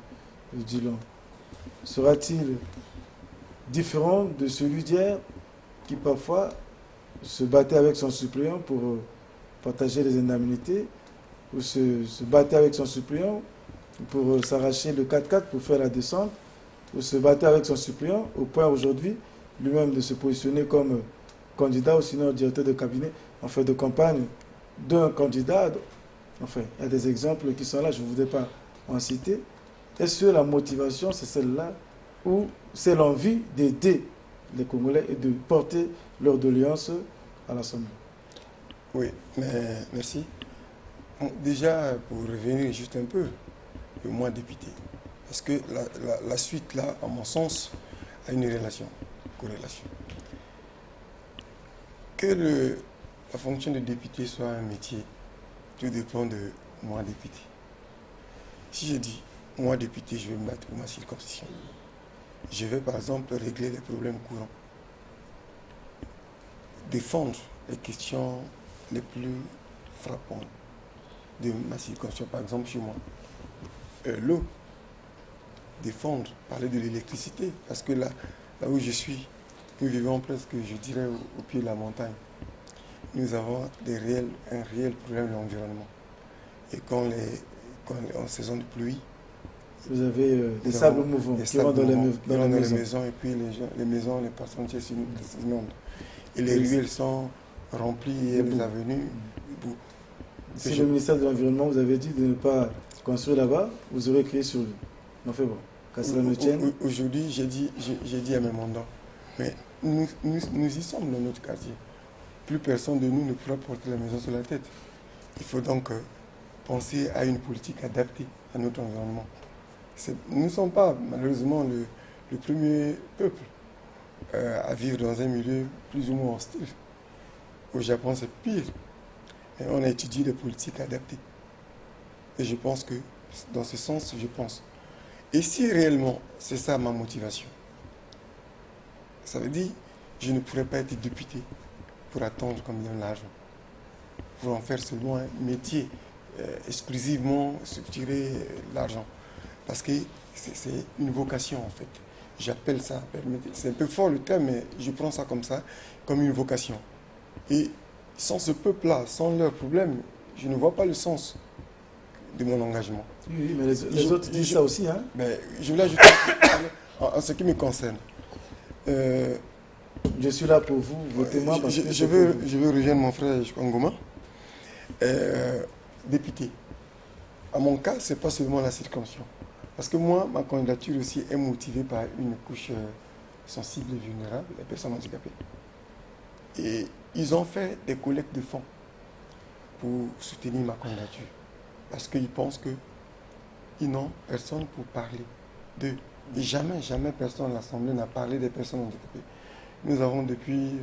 Dillon, sera-t-il différent de celui d'hier qui parfois se battait avec son suppléant pour partager les indemnités, ou se battait avec son suppléant pour s'arracher le 4x4 pour faire la descente, ou se battait avec son suppléant au point aujourd'hui lui-même de se positionner comme candidat ou sinon directeur de cabinet en fait de campagne d'un candidat. Enfin, il y a des exemples qui sont là, je ne voudrais pas en citer. Est-ce que la motivation, c'est celle-là, ou c'est l'envie d'aider les Congolais et de porter leur doléance à l'Assemblée? Oui, mais merci. Bon, déjà, pour revenir juste un peu, le moi député. Parce que la suite, là, à mon sens, a une corrélation. Que la fonction de député soit un métier, tout dépend de moi député. Si je dis, moi député, je vais me battre pour ma circonscription, je vais par exemple régler les problèmes courants, défendre les questions les plus frappantes de ma circonscription, par exemple chez moi. L'eau, défendre, parler de l'électricité, parce que là où je suis, nous vivons presque, je dirais, au pied de la montagne. Nous avons un réel problème de l'environnement. Et quand en saison de pluie, vous avez des sables mouvants qui vont dans les maisons. Et puis les maisons, les personnes s'inondent. Et les ruelles sont remplies et les avenues. Si le ministère de l'Environnement vous avait dit de ne pas construire là-bas, vous aurez crié sur lui. Non, fait bon. Qu'à cela me tienne. Aujourd'hui, j'ai dit à mes mandants, mais nous y sommes dans notre quartier. plus personne de nous ne pourra porter la maison sur la tête. Il faut donc penser à une politique adaptée à notre environnement. Nous ne sommes pas, malheureusement, le premier peuple à vivre dans un milieu plus ou moins hostile. Au Japon, c'est pire. Et on a étudié des politiques adaptées. Et je pense que, dans ce sens, je pense. Et si réellement, c'est ça ma motivation, ça veut dire, je ne pourrais pas être député pour attendre qu'on me donne l'argent. Pour en faire seulement un métier, exclusivement structurer l'argent. Parce que c'est une vocation, en fait. J'appelle ça, c'est un peu fort le terme, mais je prends ça comme ça, comme une vocation. Et sans ce peuple-là, sans leurs problèmes, je ne vois pas le sens de mon engagement. Oui, mais les autres disent ça aussi. Hein? Mais je voulais ajouter en ce qui me concerne. Je suis là pour vous, votez-moi. Je veux rejoindre mon frère Ngoma. Député. À mon cas, ce n'est pas seulement la circonscription. Parce que moi, ma candidature aussi est motivée par une couche sensible et vulnérable, les personnes handicapées. Et ils ont fait des collectes de fonds pour soutenir ma candidature. Parce qu'ils pensent qu'ils n'ont personne pour parler d'eux. Et jamais personne à l'Assemblée n'a parlé des personnes handicapées. Nous avons depuis...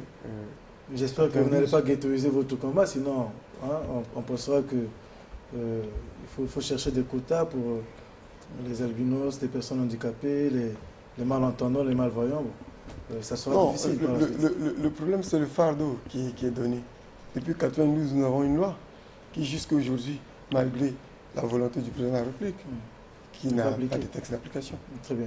J'espère que vous n'allez pas ghettoiser votre combat, sinon hein, on pensera que il faut chercher des quotas pour les albinos, les personnes handicapées, les malentendants, les malvoyants. Ça sera difficile. Le problème, c'est le fardeau qui est donné. Depuis 1992, nous avons une loi qui, jusqu'à aujourd'hui, malgré la volonté du président de la République, qui n'a pas de texte d'application. Très bien.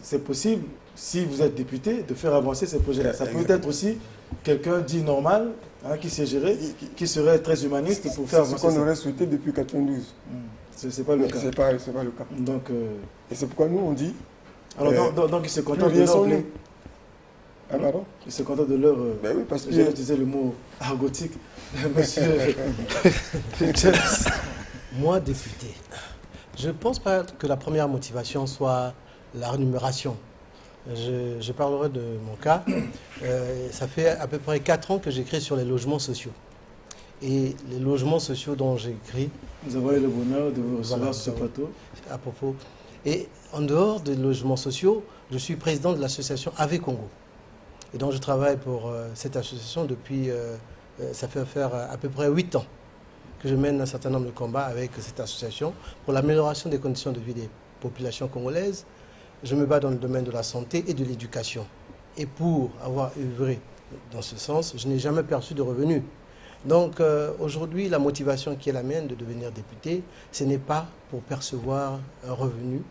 C'est possible, si vous êtes député, de faire avancer ces projets-là. Ça peut être aussi quelqu'un dit normal, hein, qui sait gérer, qui serait très humaniste pour faire avancer. C'est ce qu'on aurait souhaité depuis 1992. C'est pas le cas. C'est pas le cas. Donc, et c'est pourquoi nous, on dit... Alors, donc ils se contentent de leur... Ah, pardon? Ils se contentent de leur... Ben oui, parce que... J'ai utilisé le mot argotique. Monsieur James. Moi, député, je ne pense pas que la première motivation soit la rémunération. Je parlerai de mon cas. Ça fait à peu près 4 ans que j'écris sur les logements sociaux. Et les logements sociaux dont j'ai écrit... Vous avez le bonheur de vous recevoir sur ce plateau. À propos. Et en dehors des logements sociaux, je suis président de l'association AV Congo. Et donc je travaille pour cette association depuis... ça fait faire à peu près 8 ans que je mène un certain nombre de combats avec cette association pour l'amélioration des conditions de vie des populations congolaises. Je me bats dans le domaine de la santé et de l'éducation. Et pour avoir œuvré dans ce sens, je n'ai jamais perçu de revenus. Donc aujourd'hui, la motivation qui est la mienne de devenir député, ce n'est pas pour percevoir un revenu,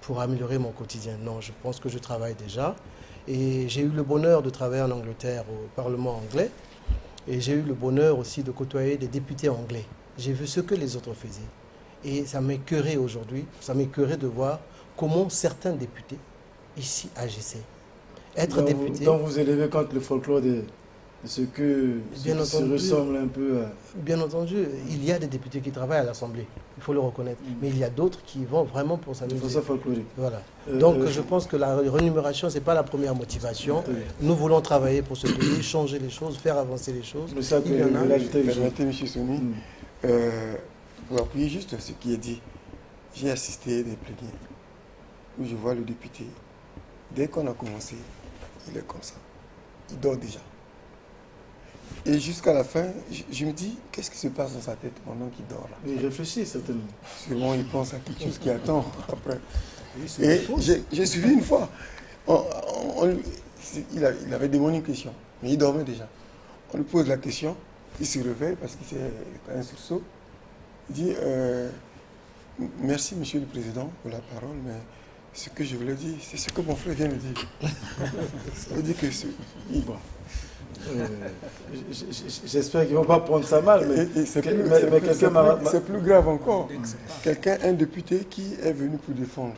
pour améliorer mon quotidien. Non, je pense que je travaille déjà. Et j'ai eu le bonheur de travailler en Angleterre au Parlement anglais. Et j'ai eu le bonheur aussi de côtoyer des députés anglais. J'ai vu ce que les autres faisaient. Et ça m'écœurait aujourd'hui, ça m'écœurait de voir comment certains députés ici agissaient. Être député... Donc vous élevez contre le folklore de ce que se ressemble un peu à... Bien entendu, il y a des députés qui travaillent à l'Assemblée, il faut le reconnaître. Mais il y a d'autres qui vont vraiment pour s'amuser. C'est ça folklorique. Voilà. Donc je pense que la rémunération, ce n'est pas la première motivation. Nous voulons travailler pour ce pays, changer les choses, faire avancer les choses. Mais ça, permettez, M. Soni, pour appuyer juste ce qui est dit, j'ai assisté à des plénières où je vois le député, dès qu'on a commencé, il est comme ça. Il dort déjà. Et jusqu'à la fin, je me dis, qu'est-ce qui se passe dans sa tête pendant qu'il dort là? Il réfléchit certainement. Sûrement, il pense à quelque chose qui attend après. Et j'ai suivi une fois. Il avait demandé une question, mais il dormait déjà. On lui pose la question, il se réveille parce qu'il s'est un sursaut. Il dit, merci Monsieur le Président pour la parole, mais ce que je voulais dire, c'est ce que mon frère vient de dire. Ça veut dire que j'espère qu'ils ne vont pas prendre ça mal, mais c'est plus grave encore. Quelqu'un, un député qui est venu pour défendre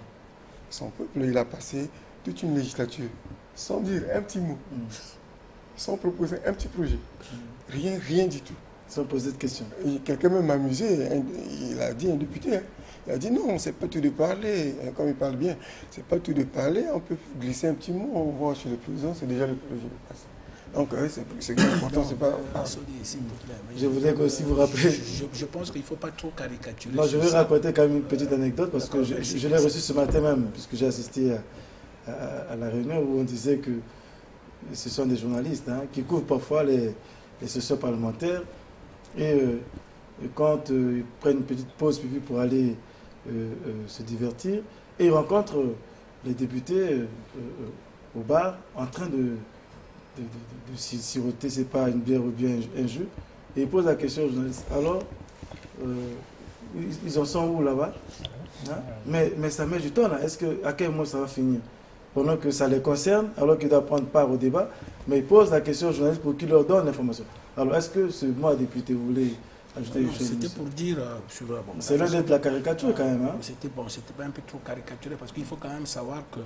son peuple, il a passé toute une législature sans dire un petit mot, sans proposer un petit projet. Rien du tout. Sans poser de questions. Quelqu'un même m'a amusé, il a dit, un député, il a dit non, c'est pas tout de parler, comme il parle bien, c'est pas tout de parler, on peut glisser un petit mot, on voit chez le président, c'est déjà le projet de passe. Donc, c'est important, c'est pas... S'il vous plaît. Je voudrais aussi vous rappeler... Je pense qu'il ne faut pas trop caricaturer. Non, je vais raconter quand même une petite anecdote parce que je l'ai reçu ce matin même, puisque j'ai assisté à la réunion où on disait que ce sont des journalistes qui couvrent parfois les sessions parlementaires et quand ils prennent une petite pause pour aller se divertir et ils rencontrent les députés au bar en train de siroter, c'est pas une bière ou bien un jus, et ils posent la question aux journalistes. Alors, ils en sont où là-bas mais ça met du temps là. À quel moment ça va finir? Pendant que ça les concerne, alors qu'ils doivent prendre part au débat, mais ils posent la question aux journalistes pour qu'ils leur donnent l'information. Alors, est-ce que ce mois député voulait ajouter quelque chose? C'était pour dire... c'est l'un d'être la caricature quand même. C'était pas un peu trop caricaturé parce qu'il faut quand même savoir que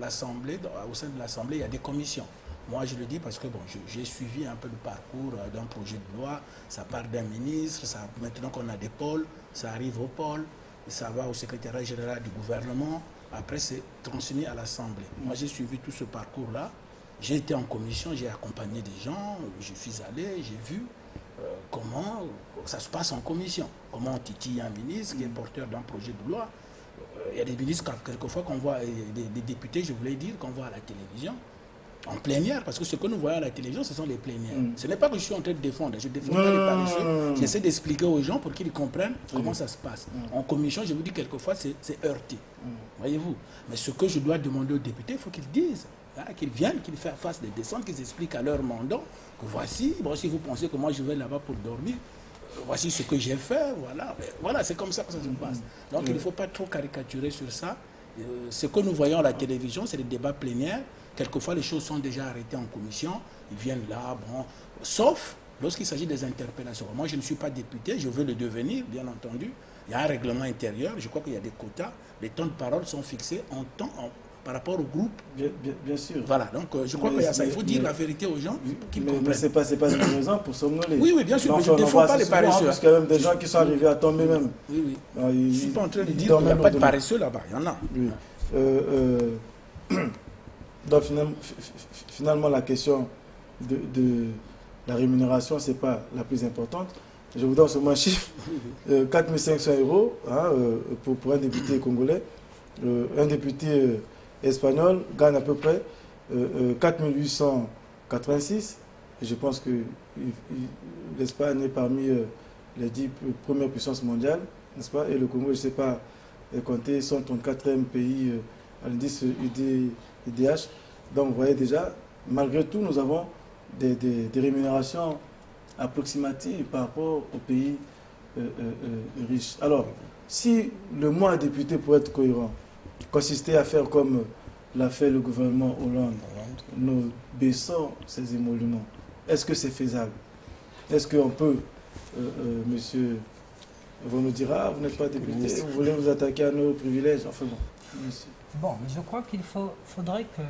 l'Assemblée, au sein de l'Assemblée, il y a des commissions. Moi, je le dis parce que j'ai suivi un peu le parcours d'un projet de loi. Ça part d'un ministre, maintenant qu'on a des pôles, ça arrive au pôle, ça va au secrétariat général du gouvernement. Après, c'est transmis à l'Assemblée. Moi, j'ai suivi tout ce parcours-là. J'ai été en commission, j'ai accompagné des gens, je suis allé, j'ai vu comment ça se passe en commission. Comment on titille un ministre qui est porteur d'un projet de loi. Il y a des ministres, quelquefois, qu'on voit, des députés, je voulais dire, qu'on voit à la télévision, en plénière, parce que ce que nous voyons à la télévision, ce sont les plénières. Ce n'est pas que je suis en train de défendre, je défends pas les paresseux, j'essaie d'expliquer aux gens pour qu'ils comprennent comment ça se passe. En commission, je vous dis, quelquefois, c'est heurté, voyez-vous. Mais ce que je dois demander aux députés, il faut qu'ils disent, qu'ils viennent, qu'ils fassent des descentes, qu'ils expliquent à leur mandant que voici, si vous pensez que moi je vais là-bas pour dormir, voici ce que j'ai fait, voilà, c'est comme ça que ça se passe. Donc il ne faut pas trop caricaturer sur ça. Ce que nous voyons à la télévision, c'est des débats plénières. Quelquefois, les choses sont déjà arrêtées en commission. Ils viennent là, sauf lorsqu'il s'agit des interpellations. Moi, je ne suis pas député, je veux le devenir, bien entendu. Il y a un règlement intérieur, je crois qu'il y a des quotas. Les temps de parole sont fixés par rapport au groupe. Bien sûr. Voilà, donc je crois qu'il y a ça. Il faut dire la vérité aux gens qu'ils comprennent. Mais ce n'est pas une raison pour somnoler. Oui, bien sûr, mais je ne défends pas les paresseux. Parce qu'il y a même des gens qui sont arrivés à tomber même. Oui. Je ne suis pas en train de dire qu'il n'y a pas de paresseux là-bas, il y en a. Oui. Donc finalement, la question de la rémunération, ce n'est pas la plus importante. Je vous donne seulement un chiffre, 4 500 € pour un député congolais. Un député espagnol gagne à peu près 4 886. Et je pense que l'Espagne est parmi les 10 premières puissances mondiales, n'est-ce pas? Et le Congo, je ne sais pas compter, sont 34e pays à l'indice IDH. Donc vous voyez déjà, malgré tout, nous avons des rémunérations approximatives par rapport aux pays riches. Alors, si le mois député, pour être cohérent, consistait à faire comme l'a fait le gouvernement Hollande, nous baissons ces émoluments, est-ce que c'est faisable? Est-ce qu'on peut, monsieur, vous nous dira, vous n'êtes pas député, vous voulez vous attaquer à nos privilèges? Enfin bon, monsieur. Bon, mais je crois qu'il faudrait que...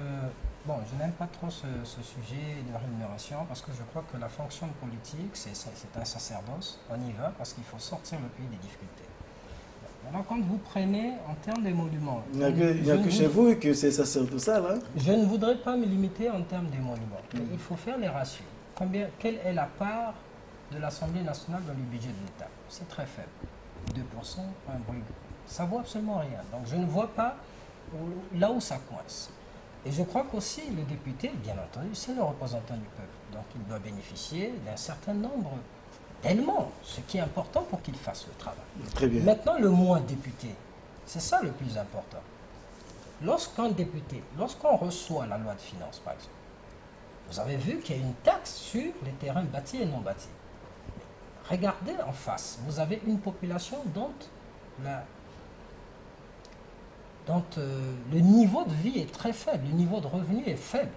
Bon, je n'aime pas trop ce sujet de rémunération parce que je crois que la fonction politique, c'est un sacerdoce. On y va parce qu'il faut sortir le pays des difficultés. Alors, quand vous prenez en termes d'émoluments... Il n'y a que chez vous que c'est sacerdotal, hein? Je ne voudrais pas me limiter en termes d'émoluments. Il faut faire les ratios. Quelle est la part de l'Assemblée nationale dans le budget de l'État? C'est très faible. 2%, un bruit. Ça ne vaut absolument rien. Donc, je ne vois pas là où ça coince. Et je crois qu'aussi le député, bien entendu, c'est le représentant du peuple. Donc il doit bénéficier d'un certain nombre d'éléments, ce qui est important pour qu'il fasse le travail. Très bien. Maintenant, le mois député, c'est ça le plus important. Lorsqu'un député, lorsqu'on reçoit la loi de finances, par exemple, vous avez vu qu'il y a une taxe sur les terrains bâtis et non bâtis. Regardez en face, vous avez une population dont le niveau de vie est très faible, le niveau de revenu est faible.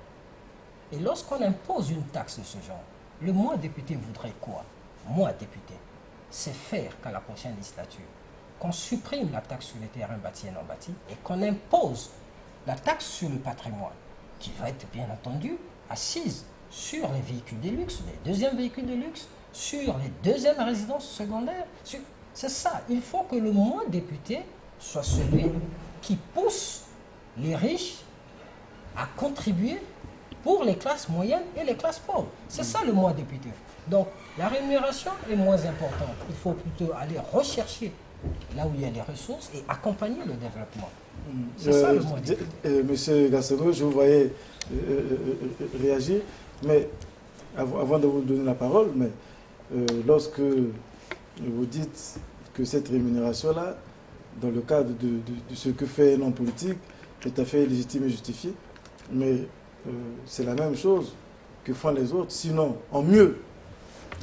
Et lorsqu'on impose une taxe de ce genre, le moi député voudrait quoi? Moi député, c'est faire qu'à la prochaine législature, qu'on supprime la taxe sur les terrains bâtis et non bâtis et qu'on impose la taxe sur le patrimoine, qui va être bien entendu assise sur les véhicules de luxe, les deuxièmes véhicules de luxe, sur les deuxièmes résidences secondaires. C'est ça, il faut que le moi député soit celui qui pousse les riches à contribuer pour les classes moyennes et les classes pauvres. C'est ça le mois député. Donc la rémunération est moins importante. Il faut plutôt aller rechercher là où il y a les ressources et accompagner le développement. C'est ça le mois député. Monsieur Gassogo, je vous voyais réagir, mais avant de vous donner la parole, mais lorsque vous dites que cette rémunération-là, dans le cadre de ce que fait un homme politique, est tout à fait légitime et justifié, mais c'est la même chose que font les autres, sinon en mieux.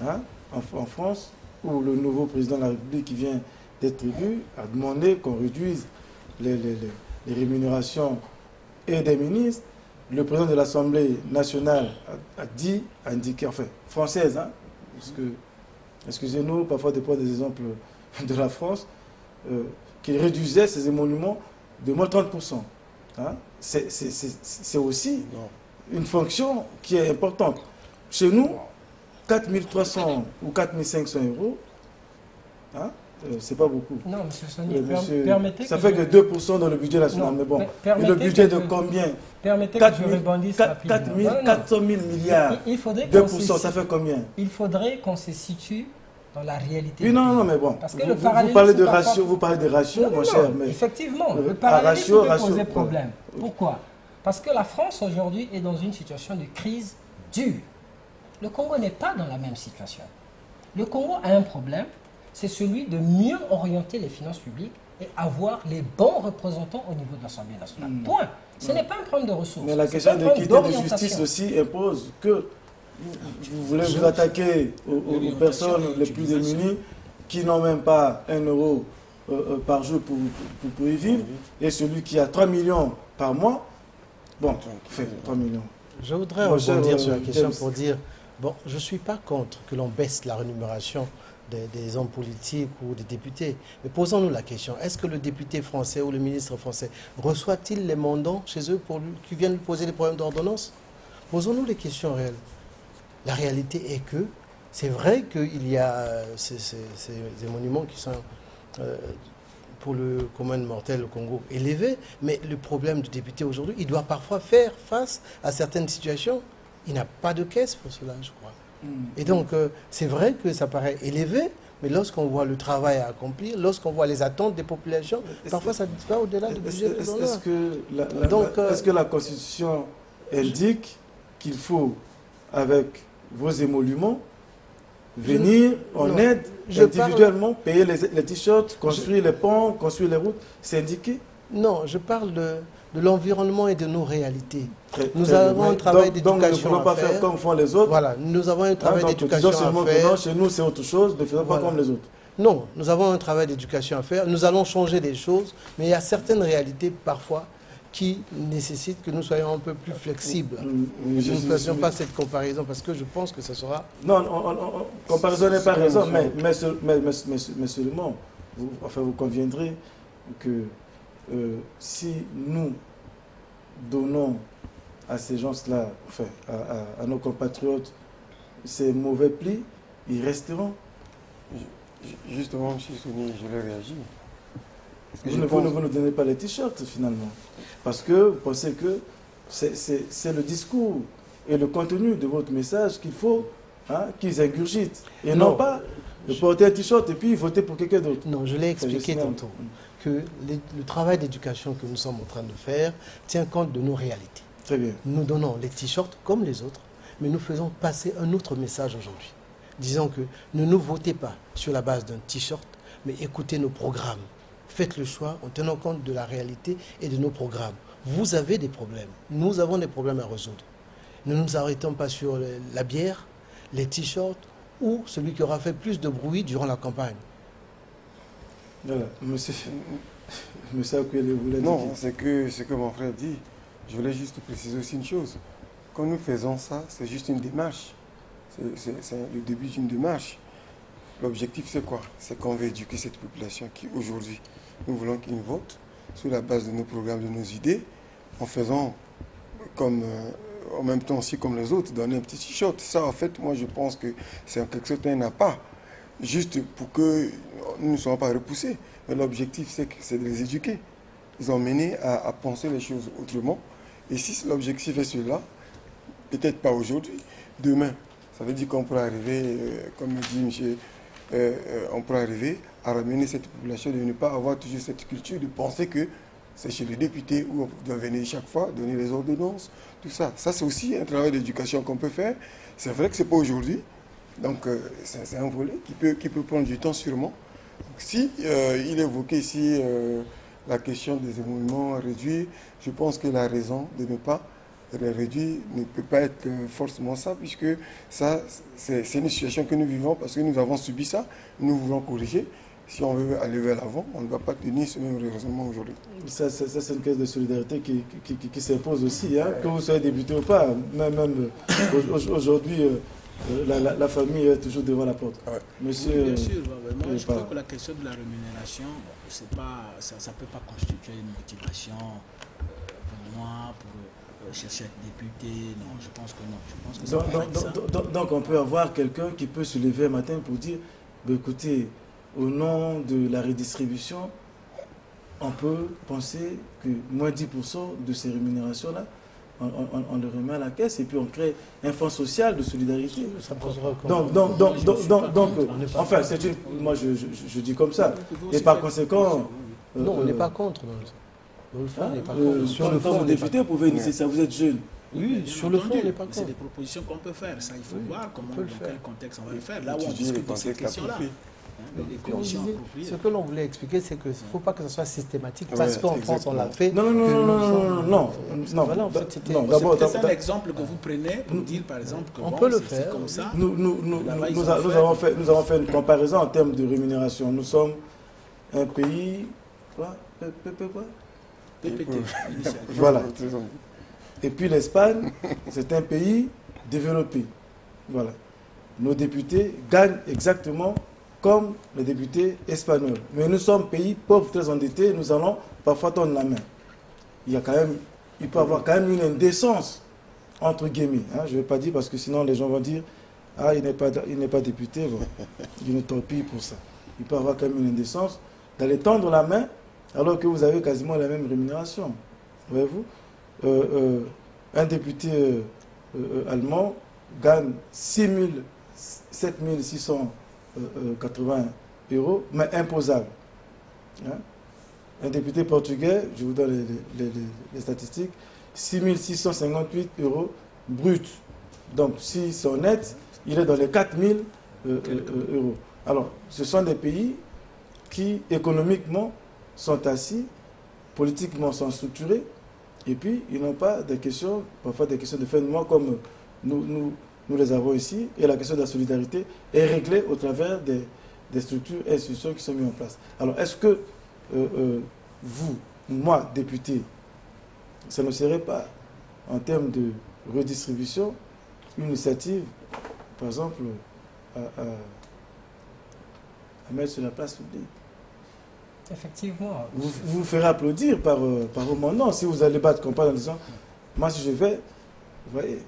Hein, en France, où le nouveau président de la République qui vient d'être élu a demandé qu'on réduise les rémunérations et des ministres. Le président de l'Assemblée nationale a indiqué, enfin, française, hein, parce que, excusez-nous, parfois de prendre des exemples de la France, qu'il réduisait ses émoluments de moins 30%. Hein. C'est aussi une fonction qui est importante. Chez nous, 4300 ou 4500 euros, hein, c'est pas beaucoup. Non, monsieur Sonny, permettez ça fait que 2% dans le budget national. Non, mais bon, et le budget de combien? Permettez que je rebondisse rapidement. 400 000 milliards. Il faudrait 2%, ça fait combien? Il faudrait qu'on se situe dans la réalité. Oui, non, mais bon. Parce que vous parlez de ratio, vous parlez de ratio, mon cher. Mais effectivement, le parallélisme peut poser problème. Pourquoi? Parce que la France aujourd'hui est dans une situation de crise dure. Le Congo n'est pas dans la même situation. Le Congo a un problème, c'est celui de mieux orienter les finances publiques et avoir les bons représentants au niveau de l'Assemblée nationale. Point. Ce n'est pas un problème de ressources. Mais la question d'équité et de justice aussi impose que vous voulez vous attaquer aux personnes les plus démunies qui n'ont même pas 1 euro par jour pour y vivre, et celui qui a 3 millions par mois, bon, fait 3 millions. Je voudrais rebondir sur la question pour dire, bon, je ne suis pas contre que l'on baisse la rémunération des hommes politiques ou des députés. Mais posons-nous la question, est-ce que le député français ou le ministre français reçoit-il les mandants chez eux qui viennent lui poser des problèmes d'ordonnance? Posons-nous les questions réelles. La réalité est que c'est vrai qu'il y a ces monuments qui sont, pour le commun mortel, le Congo, élevés, mais le problème du député aujourd'hui, il doit parfois faire face à certaines situations. Il n'a pas de caisse pour cela, je crois. Et donc, c'est vrai que ça paraît élevé, mais lorsqu'on voit le travail à accomplir, lorsqu'on voit les attentes des populations, parfois ça ne va pas au-delà du budget de Est-ce que la Constitution indique qu'il faut, avec vos émoluments, venir en aide individuellement, payer les t-shirts, construire les ponts, construire les routes? C'est indiqué? Non, je parle de l'environnement et de nos réalités. Nous avons un travail d'éducation à faire. Donc, nous ne voulons pas faire comme font les autres. Voilà, nous avons un travail d'éducation à faire. Non, chez nous, c'est autre chose, ne faisons pas comme les autres. Non, nous avons un travail d'éducation à faire. Nous allons changer des choses, mais il y a certaines réalités, parfois, qui nécessitent que nous soyons un peu plus flexibles. Nous ne fassions pas cette comparaison, parce que je pense que ça sera... Non, comparaison n'est pas raison, mais seulement, vous conviendrez que si nous donnons à ces gens-là, enfin, à nos compatriotes, ces mauvais plis, ils resteront. Justement, M. Sonny, je vais réagir. Vous ne donnez pas les t-shirts, finalement. Parce que vous pensez que c'est le discours et le contenu de votre message qu'il faut qu'ils ingurgitent. Et non pas de porter un t-shirt et puis voter pour quelqu'un d'autre. Non, je l'ai expliqué tantôt. Que le travail d'éducation que nous sommes en train de faire tient compte de nos réalités. Très bien. Nous donnons les t-shirts comme les autres, mais nous faisons passer un autre message aujourd'hui. Disons que ne nous votez pas sur la base d'un t-shirt, mais écoutez nos programmes. Faites le choix en tenant compte de la réalité et de nos programmes. Vous avez des problèmes. Nous avons des problèmes à résoudre. Ne nous arrêtons pas sur la bière, les t-shirts ou celui qui aura fait plus de bruit durant la campagne. Voilà, monsieur Akwele voulait dire. Non, c'est que mon frère dit. Je voulais juste préciser aussi une chose. Quand nous faisons ça, c'est juste une démarche. C'est le début d'une démarche. L'objectif, c'est quoi? C'est qu'on veut éduquer cette population qui, aujourd'hui, nous voulons qu'ils votent sur la base de nos programmes, de nos idées, en faisant comme, en même temps aussi comme les autres, donner un petit t-shirt. Ça, en fait, moi, je pense que c'est en quelque sorte un appât, juste pour que nous ne soyons pas repoussés. Mais l'objectif, c'est de les éduquer. Ils ont mené à penser les choses autrement. Et si l'objectif est celui-là, peut-être pas aujourd'hui, demain. Ça veut dire qu'on pourra arriver, comme dit monsieur, on pourra arriver à ramener cette population, de ne pas avoir toujours cette culture de penser que c'est chez les députés où on doit venir chaque fois, donner les ordonnances, tout ça. Ça, c'est aussi un travail d'éducation qu'on peut faire. C'est vrai que ce n'est pas aujourd'hui. Donc, c'est un volet qui peut prendre du temps sûrement. Donc, si il évoquait ici la question des émoluments réduits, je pense que la raison de ne pas les réduire ne peut pas être forcément ça, puisque ça, c'est une situation que nous vivons parce que nous avons subi ça, nous voulons corriger. Si on veut aller vers l'avant, on ne va pas tenir ce même raisonnement aujourd'hui. Ça, c'est une caisse de solidarité qui s'impose aussi, hein, que vous soyez député ou pas. Même aujourd'hui, la famille est toujours devant la porte. Ouais. Monsieur, oui, bien sûr, moi je crois que la question de la rémunération, ça ne peut pas constituer une motivation pour moi, pour chercher à être député. Non, je pense que non. Je pense que donc on peut avoir quelqu'un qui peut se lever un matin pour dire, bah, écoutez, au nom de la redistribution, on peut penser que moins 10% de ces rémunérations-là, on le remet à la caisse et puis on crée un fonds social de solidarité. Ça posera enfin, moi je dis comme ça. Et par conséquent... non, on n'est pas contre. Dans le fond, on n'est pas contre. Sur le fond, député, vous pouvez initier ça, vous êtes jeune. Oui, sur le fond, on n'est pas contre. C'est des propositions qu'on peut faire. Ça, il faut voir comment, dans quel contexte on va le faire. Là où on discute de ces questions-là. Ce que l'on voulait expliquer, c'est qu'il ne faut pas que ce soit systématique, parce qu'en France, on l'a fait. Non. Voilà, c'est peut-être un exemple que vous prenez pour dire, par exemple, que on peut le faire. Comme ça. Nous avons fait une comparaison en termes de rémunération. Nous sommes un pays... Quoi PPT. Voilà. Et puis l'Espagne, c'est un pays développé. Voilà. Nos députés gagnent exactement comme les députés espagnols. Mais nous sommes pays pauvres, très endettés, nous allons parfois tendre la main. Il peut y avoir quand même une indécence, entre guillemets. Hein, je ne vais pas dire parce que sinon les gens vont dire « Ah, il n'est pas député, bon, il nous torpille pour ça ». Il peut y avoir quand même une indécence d'aller tendre la main alors que vous avez quasiment la même rémunération. Voyez-vous, un député allemand gagne 7 680 €, mais imposable. Hein? Un député portugais, je vous donne les statistiques, 6 658 € brut. Donc, si c'est net, il est dans les 4 000 €. Alors, ce sont des pays qui, économiquement, sont assis, politiquement sont structurés, et puis ils n'ont pas des questions, parfois des questions de fin de mois comme nous les avons ici, et la question de la solidarité est réglée au travers des structures et institutions qui sont mises en place. Alors, est-ce que vous, moi, député, ça ne serait pas, en termes de redistribution, une initiative, par exemple, à mettre sur la place publique? Effectivement. Vous vous ferez applaudir par vos mandants si vous allez battre campagne en disant « Moi, si je vais, vous voyez,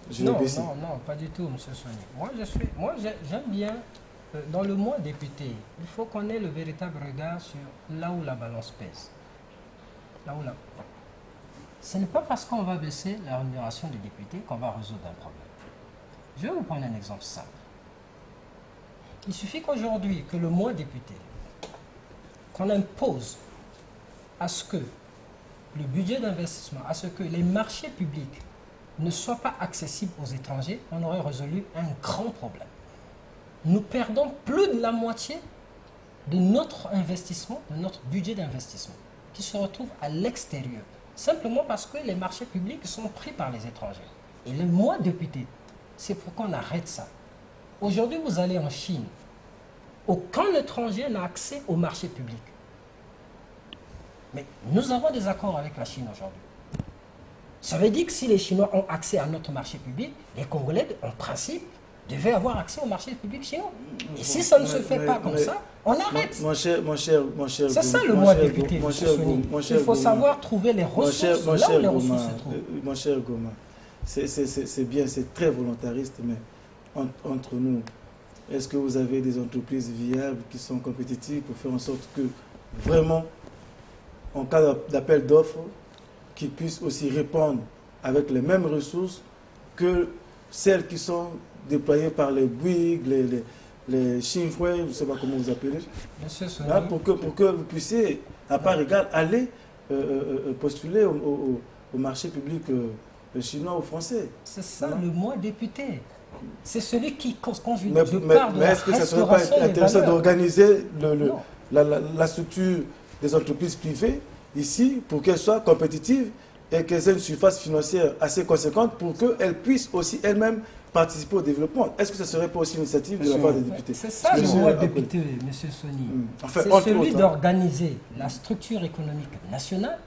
je vais baisser. » Non, pas du tout, M. Soni. Moi, j'aime bien, dans le mois député, il faut qu'on ait le véritable regard sur là où la balance pèse. Ce n'est pas parce qu'on va baisser la rémunération des députés qu'on va résoudre un problème. Je vais vous prendre un exemple simple. Il suffit qu'aujourd'hui, que le mois député, qu'on impose à ce que le budget d'investissement, à ce que les marchés publics ne soient pas accessibles aux étrangers, on aurait résolu un grand problème. Nous perdons plus de la moitié de notre investissement, de notre budget d'investissement, qui se retrouve à l'extérieur, simplement parce que les marchés publics sont pris par les étrangers. Et le mois député, c'est pour qu'on arrête ça. Aujourd'hui, vous allez en Chine, aucun étranger n'a accès au marché public. Mais nous avons des accords avec la Chine aujourd'hui. Ça veut dire que si les Chinois ont accès à notre marché public, les Congolais, en principe, devaient avoir accès au marché public chinois. Et si ça ne se fait pas comme ça, on arrête. Mon cher, c'est ça le mois député, il faut savoir trouver les ressources là où les ressources se trouvent. Mon cher Goma, c'est bien, c'est très volontariste, mais entre nous, est-ce que vous avez des entreprises viables qui sont compétitives pour faire en sorte que vraiment, en cas d'appel d'offres, qu'ils puissent aussi répondre avec les mêmes ressources que celles qui sont déployées par les Bouygues, les Chinois, je ne sais pas comment vous appelez, là, pour que vous puissiez, à part égale, aller postuler au marché public chinois ou français. C'est ça, le moi député. C'est celui qui, quand je mais parle de la est-ce que ça ne serait pas intéressant d'organiser la structure des entreprises privées ici pour qu'elles soient compétitives et qu'elles aient une surface financière assez conséquente pour qu'elles puissent aussi elles-mêmes participer au développement? Est-ce que ce ne serait pas aussi une initiative de la part des députés? C'est ça le moi député, M. Sony. Enfin, c'est celui d'organiser la structure économique nationale,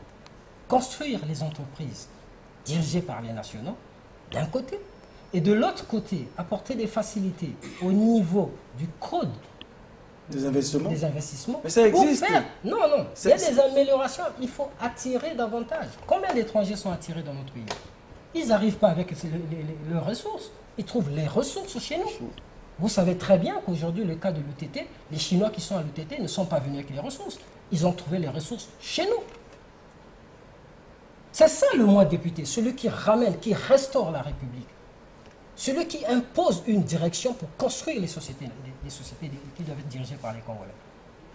construire les entreprises dirigées par les nationaux, d'un côté, et de l'autre côté, apporter des facilités au niveau du code des investissements. Mais ça existe. Non, il y a des améliorations. Il faut attirer davantage. Combien d'étrangers sont attirés dans notre pays? Ils n'arrivent pas avec leurs ressources. Ils trouvent les ressources chez nous. Vous savez très bien qu'aujourd'hui, le cas de l'UTT, les Chinois qui sont à l'UTT ne sont pas venus avec les ressources. Ils ont trouvé les ressources chez nous. C'est ça le moi député, celui qui ramène, qui restaure la République. Celui qui impose une direction pour construire les sociétés qui doivent être dirigées par les Congolais.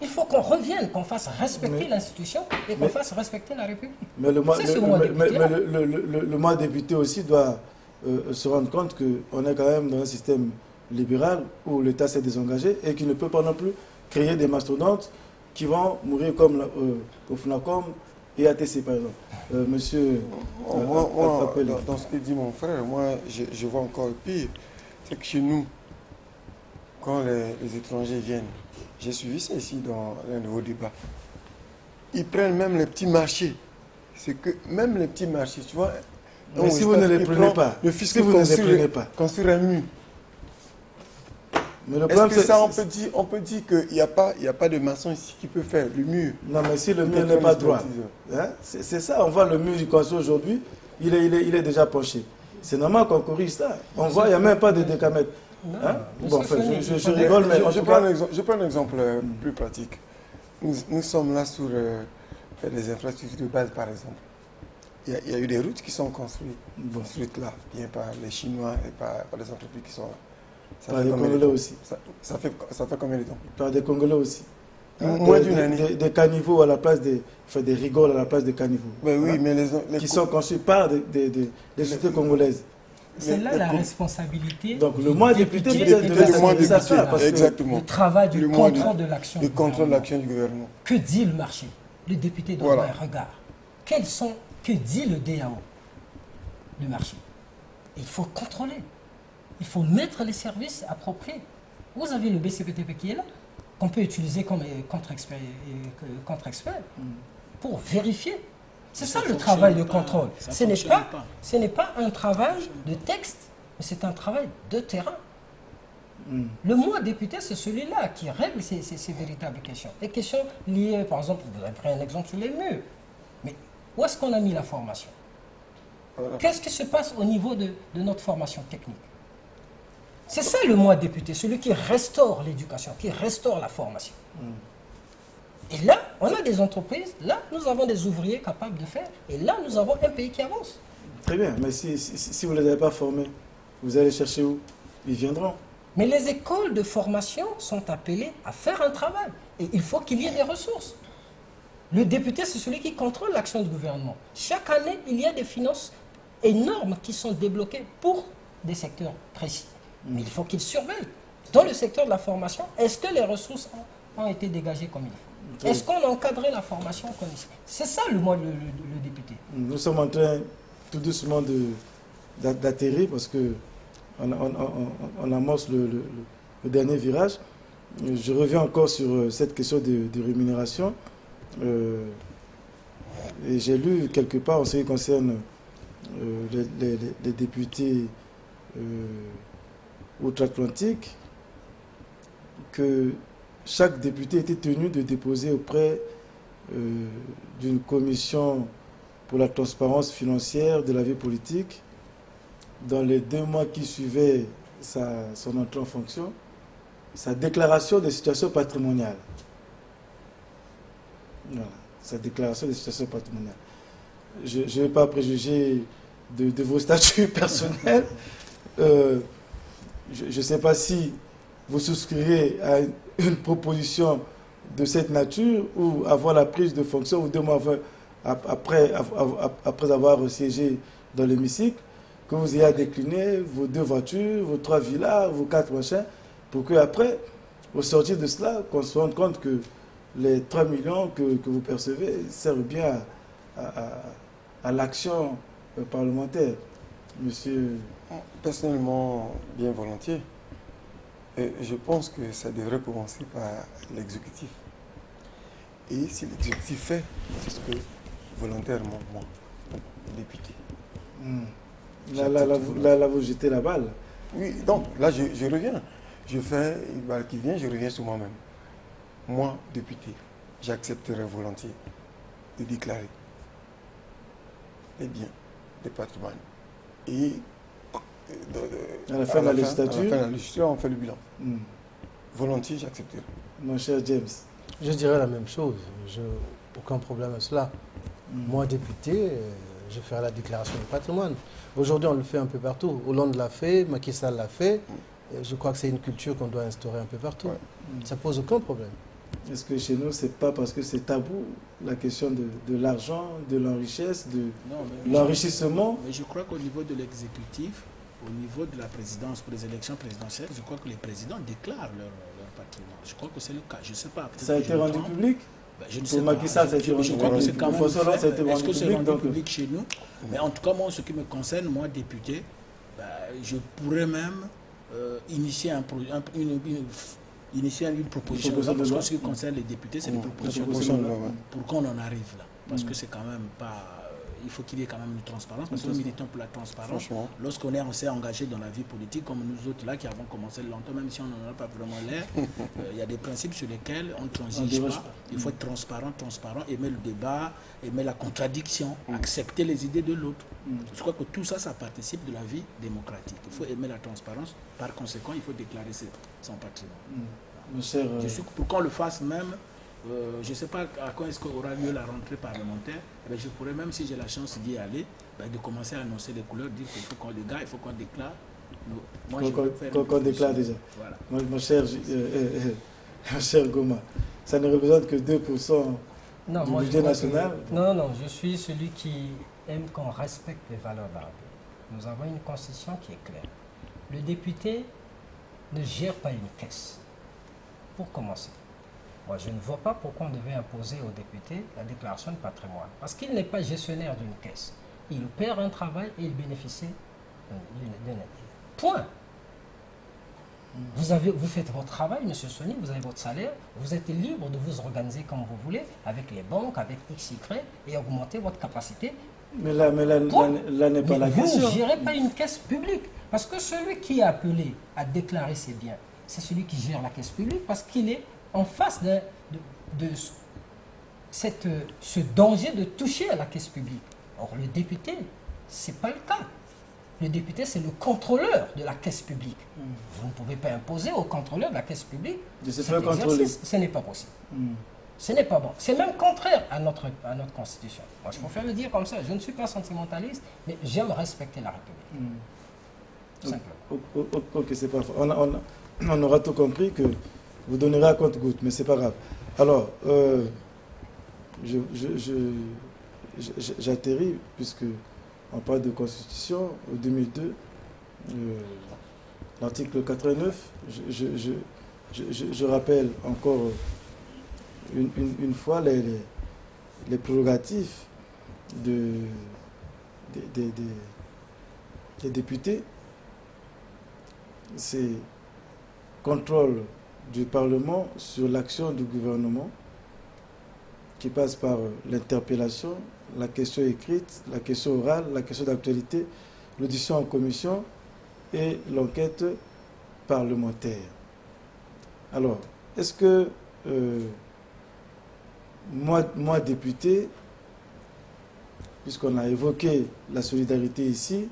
Il faut qu'on revienne, qu'on fasse respecter l'institution et qu'on fasse respecter la République. Mais le moi député aussi doit se rendre compte qu'on est quand même dans un système libéral où l'État s'est désengagé et qu'il ne peut pas non plus créer des mastodontes qui vont mourir comme au FNACOM et ATC par exemple. Monsieur... dans ce que dit mon frère, moi je vois encore pire. C'est que chez nous, quand les étrangers viennent, j'ai suivi ça ici dans un nouveau débat, ils prennent même les petits marchés. C'est que même les petits marchés, tu vois... Mais si vous ne les prenez pas, si vous ne les prenez pas, construire un mur. Est-ce que ça, on peut dire qu'il n'y a pas de maçon ici qui peut faire le mur? Non, mais si le mur n'est pas droit, hein, c'est ça, on voit le mur du construit aujourd'hui, il est déjà penché. C'est normal qu'on corrige ça. On voit, il n'y a même pas de décamètre. Hein? Bon, enfin, je rigole, mais je prends un exemple plus pratique. Nous sommes là sur des infrastructures de base, par exemple. Il y a eu des routes qui sont construites là, bien par les Chinois et par les entreprises qui sont là. Par des Congolais aussi. Ça fait combien de temps? Par des Congolais aussi. Moins d'une année. Des caniveaux à la place des rigoles à la place des caniveaux. Mais oui, hein? mais les qui sont construits par des sociétés congolaises. C'est là la responsabilité. Donc le mois député de ça. Exactement. Le travail du contrôle de l'action. Le contrôle de l'action du gouvernement. Que dit le marché? Le député doit avoir un regard. Que dit le DAO du marché? Il faut contrôler. Il faut mettre les services appropriés. Vous avez le BCPTP qui est là, qu'on peut utiliser comme contre-expert pour vérifier. C'est ça le travail de contrôle. Ce n'est pas un travail de texte, mais c'est un travail de terrain. Le moi député, c'est celui-là qui règle ces véritables questions. Les questions liées, par exemple, vous avez pris un exemple sur les murs. Mais où est-ce qu'on a mis la formation? Qu'est-ce qui se passe au niveau de notre formation technique? C'est ça le moi député, celui qui restaure l'éducation, qui restaure la formation. Et là, on a des entreprises, là, nous avons des ouvriers capables de faire, et là, nous avons un pays qui avance. Très bien, mais si vous ne les avez pas formés, vous allez chercher où? Ils viendront. Mais les écoles de formation sont appelées à faire un travail, et il faut qu'il y ait des ressources. Le député, c'est celui qui contrôle l'action du gouvernement. Chaque année, il y a des finances énormes qui sont débloquées pour des secteurs précis. Mais il faut qu'ils surveillent. Dans le secteur de la formation, est-ce que les ressources ont été dégagées comme il faut? Est-ce qu'on a encadré la formation comme il faut? C'est ça le député. Nous sommes en train tout doucement d'atterrir parce qu'on amorce le dernier virage. Je reviens encore sur cette question de rémunération. Et j'ai lu quelque part en ce qui concerne les députés outre-Atlantique que chaque député était tenu de déposer auprès d'une commission pour la transparence financière de la vie politique dans les 2 mois qui suivaient son entrée en fonction, sa déclaration de situation patrimoniale. Voilà, sa déclaration de situation patrimoniale. Je ne vais pas préjuger de vos statuts personnels. Je ne sais pas si vous souscrirez à une proposition de cette nature ou avoir la prise de fonction ou 2 mois après avoir siégé dans l'hémicycle, que vous ayez à décliner vos 2 voitures, vos 3 villas, vos 4 machins, pour qu'après, au sortir de cela, qu'on se rende compte que les 3 millions que vous percevez servent bien à l'action parlementaire. Monsieur... Personnellement, bien volontiers. Et je pense que ça devrait commencer par l'exécutif. Et si l'exécutif fait, c'est ce que volontairement, moi, député. Là, vous jetez la balle. Oui, donc là, je reviens. Je fais une balle qui vient, je reviens sur moi-même. Moi, député, j'accepterai volontiers de déclarer les biens des patrimoines. Et à la fin de la législature, on fait le bilan. Volontiers, j'accepterai. Mon cher James. Je dirais la même chose. Aucun problème à cela. Moi, député, je ferai la déclaration de patrimoine. Aujourd'hui, on le fait un peu partout. Hollande l'a fait, Macky Sall l'a fait. Et je crois que c'est une culture qu'on doit instaurer un peu partout. Ça ne pose aucun problème. Est-ce que chez nous, c'est pas parce que c'est tabou, la question de l'argent, de l'enrichesse, de l'enrichissement? Mais je crois qu'au niveau de l'exécutif, au niveau de la présidence, pour les élections présidentielles, je crois que les présidents déclarent leur patrimoine. Je crois que c'est le cas. Je ne sais pas. Ça a été rendu public? Je ne sais pas. Macky Sall, ça a été rendu public. Est-ce que c'est rendu public chez nous? Mais en tout cas, moi, en ce qui me concerne, moi, député, je pourrais même initier une proposition. Parce que ce qui concerne les députés, c'est une proposition pour qu'on en arrive là. Parce que c'est quand même pas... Il faut qu'il y ait quand même une transparence, parce que nous militons pour la transparence. Lorsqu'on s'est engagé dans la vie politique, comme nous autres là qui avons commencé longtemps, même si on n'en a pas vraiment l'air, il y a des principes sur lesquels on ne transige pas. Il faut être transparent, aimer le débat, aimer la contradiction, accepter les idées de l'autre. Je crois que tout ça, ça participe de la vie démocratique. Il faut aimer la transparence, par conséquent, il faut déclarer son patrimoine. Je suis pour qu'on le fasse même. Je ne sais pas à quand est-ce qu'aura lieu la rentrée parlementaire, mais je pourrais, même si j'ai la chance d'y aller, de commencer à annoncer les couleurs, dire qu'il faut qu'on les gars, il faut qu'on déclare. Qu'on déclare déjà. Voilà. Mon cher Goma, ça ne représente que 2% du budget national. Non, je suis celui qui aime qu'on respecte les valeurs de la République. Nous avons une constitution qui est claire. Le député ne gère pas une caisse. Pour commencer. Moi, je ne vois pas pourquoi on devait imposer aux députés la déclaration de patrimoine. Parce qu'il n'est pas gestionnaire d'une caisse. Il perd un travail et il bénéficie d'une aide. Point. Vous faites votre travail, M. Sony, vous avez votre salaire, vous êtes libre de vous organiser comme vous voulez, avec les banques, avec XY, et augmenter votre capacité. Mais là n'est pas la question. Vous ne gérez pas une caisse publique. Parce que celui qui est appelé à déclarer ses biens, c'est celui qui gère la caisse publique, parce qu'il est en face de ce danger de toucher à la caisse publique. Or, le député, ce n'est pas le cas. Le député, c'est le contrôleur de la caisse publique. Vous ne pouvez pas imposer au contrôleur de la caisse publique cet exercice. Ce n'est pas possible. Ce n'est pas bon. C'est même contraire à notre constitution. Moi, je préfère le dire comme ça. Je ne suis pas sentimentaliste, mais j'aime respecter la République. Simplement. Ok, c'est parfait. On aura tout compris que vous donnerez à compte-goutte, mais c'est pas grave. Alors, j'atterris, puisque on parle de constitution, en 2002, l'article 89, je rappelle encore une fois les prérogatives des députés. C'est contrôle du Parlement sur l'action du gouvernement, qui passe par l'interpellation, la question écrite, la question orale, la question d'actualité, l'audition en commission et l'enquête parlementaire. Alors, est-ce que moi, député, puisqu'on a évoqué la solidarité ici,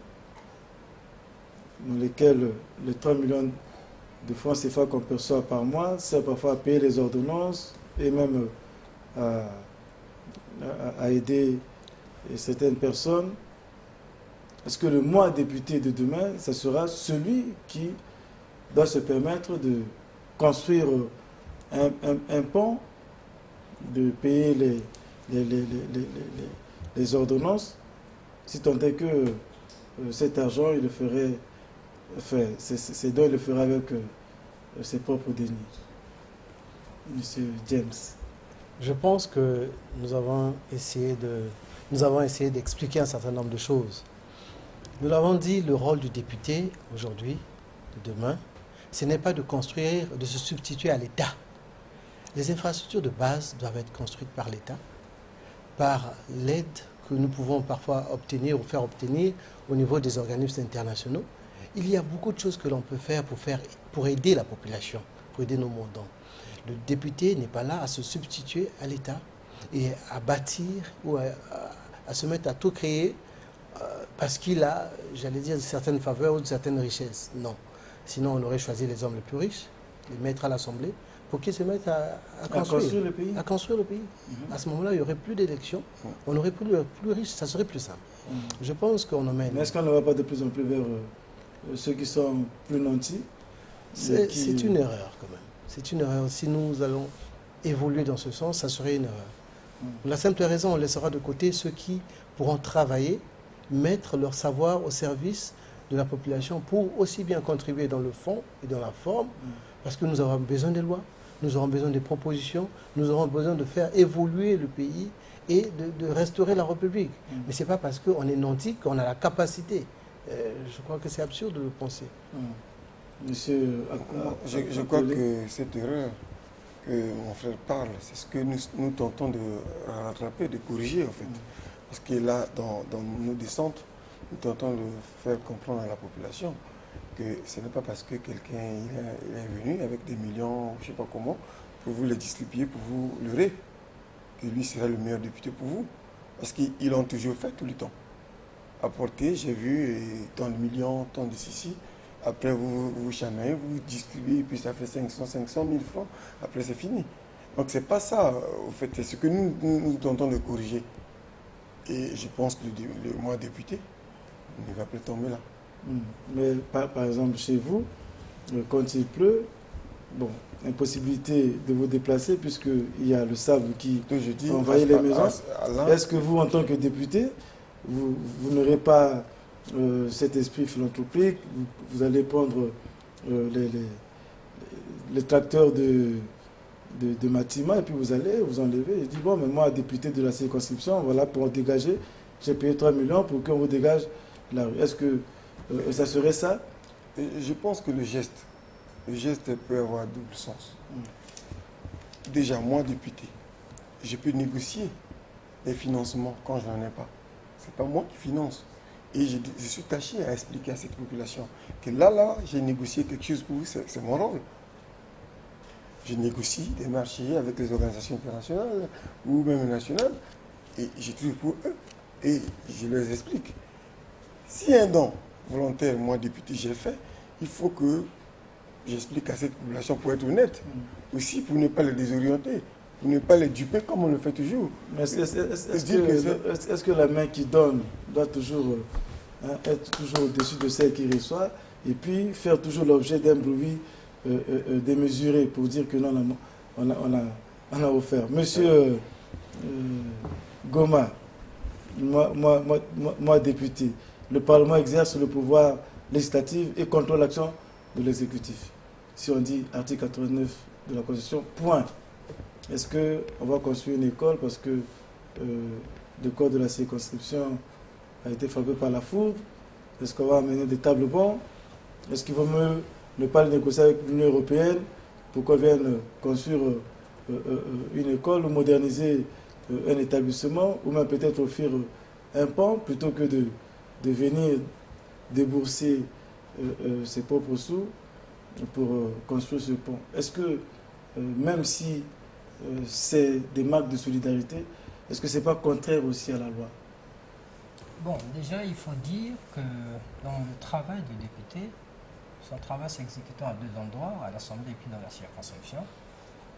dans lesquels les 3 millions de francs CFA qu'on perçoit par mois servent parfois à payer les ordonnances et même à aider certaines personnes Est-ce que le moi député de demain, ça sera celui qui doit se permettre de construire un pont, de payer les ordonnances, si tant est que cet argent, il le ferait, enfin, ces dons, il le ferait avec ses propres deniers. Monsieur James. Je pense que nous avons essayé d'expliquer un certain nombre de choses. Nous l'avons dit, le rôle du député aujourd'hui, de demain, ce n'est pas de construire, de se substituer à l'État. Les infrastructures de base doivent être construites par l'État, par l'aide que nous pouvons parfois obtenir ou faire obtenir au niveau des organismes internationaux. Il y a beaucoup de choses que l'on peut faire pour aider la population, pour aider nos mandants. Le député n'est pas là à se substituer à l'État et à bâtir ou à se mettre à tout créer parce qu'il a, j'allais dire, certaines faveurs ou certaines richesses. Non. Sinon, on aurait choisi les hommes les plus riches, les mettre à l'Assemblée, pour qu'ils se mettent à construire le pays. À construire le pays. À ce moment-là, il n'y aurait plus d'élections, on aurait plus riches, ça serait plus simple. Je pense qu'on emmène... Mais est-ce qu'on ne va pas de plus en plus vers ceux qui sont plus nantis? C'est une erreur quand même. C'est une erreur. Si nous allons évoluer dans ce sens, ça serait une erreur. Pour la simple raison, on laissera de côté ceux qui pourront travailler, mettre leur savoir au service de la population pour aussi bien contribuer dans le fond et dans la forme, parce que nous aurons besoin des lois, nous aurons besoin des propositions, nous aurons besoin de faire évoluer le pays et de restaurer la République. Mais ce n'est pas parce qu'on est nanti qu'on a la capacité. Je crois que c'est absurde de le penser. Monsieur, je crois que cette erreur que mon frère parle, c'est ce que nous tentons de rattraper, de corriger en fait. Parce que là, dans nos descentes, nous tentons de faire comprendre à la population que ce n'est pas parce que quelqu'un est venu avec des millions, je ne sais pas comment, pour vous les distribuer, pour vous leurrer, que lui sera le meilleur député pour vous. Parce qu'ils l'ont toujours fait tout le temps. Apporter, j'ai vu tant de millions, tant de ceci. Après, vous chamaillez, vous distribuez, et puis ça fait 500 000 francs. Après, c'est fini. Donc, ce n'est pas ça, au fait. C'est ce que nous tentons de corriger. Et je pense que le mois député ne va plus tomber là. Mais par exemple, chez vous, quand il pleut, bon, impossibilité de vous déplacer puisqu'il y a le sable qui envahit les maisons. Est-ce que vous, en tant que député, vous n'aurez pas cet esprit philanthropique, vous allez prendre les tracteurs de Matima et puis vous allez vous enlever et dire bon, mais moi, député de la circonscription, voilà, pour dégager, j'ai payé 3 millions pour qu'on vous dégage la rue. Est-ce que ça serait ça? Je pense que le geste peut avoir un double sens. Déjà, moi, député, je peux négocier les financements quand je n'en ai pas. Ce n'est pas moi qui finance. Et je suis tâché à expliquer à cette population que là, j'ai négocié quelque chose pour vous, c'est mon rôle. Je négocie des marchés avec les organisations internationales ou même nationales et je trouve pour eux. Et je leur explique. Si un don volontaire, moi, député, j'ai fait, il faut que j'explique à cette population pour être honnête. Aussi pour ne pas les désorienter, pour ne pas les duper comme on le fait toujours. Mais est-ce que la main qui donne doit toujours être toujours au-dessus de celle qui reçoit et puis faire toujours l'objet d'un bruit démesuré pour dire que non, on a offert. Monsieur Goma, moi député, le Parlement exerce le pouvoir législatif et contrôle l'action de l'exécutif. Si on dit article 89 de la Constitution, point. Est-ce qu'on va construire une école parce que le corps de la circonscription a été frappé par la foudre? Est-ce qu'on va amener des tables bancs? Est-ce qu'il vaut mieux ne pas le négocier avec l'Union européenne pour qu'on vienne construire une école ou moderniser un établissement ou même peut-être offrir un pont plutôt que de venir débourser ses propres sous pour construire ce pont? Est-ce que même si c'est des marques de solidarité, est-ce que ce n'est pas contraire aussi à la loi? Bon, déjà, il faut dire que dans le travail du député, son travail s'exécutant à deux endroits, à l'Assemblée et puis dans la circonscription,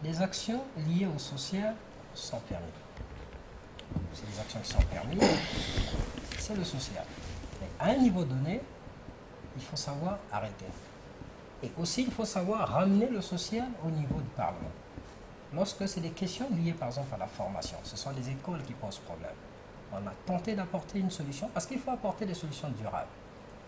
les actions liées au social sont permises. C'est les actions qui sont permises, c'est le social. Mais à un niveau donné, il faut savoir arrêter. Et aussi, il faut savoir ramener le social au niveau du Parlement. Lorsque c'est des questions liées, par exemple, à la formation, ce sont les écoles qui posent problème. On a tenté d'apporter une solution, parce qu'il faut apporter des solutions durables.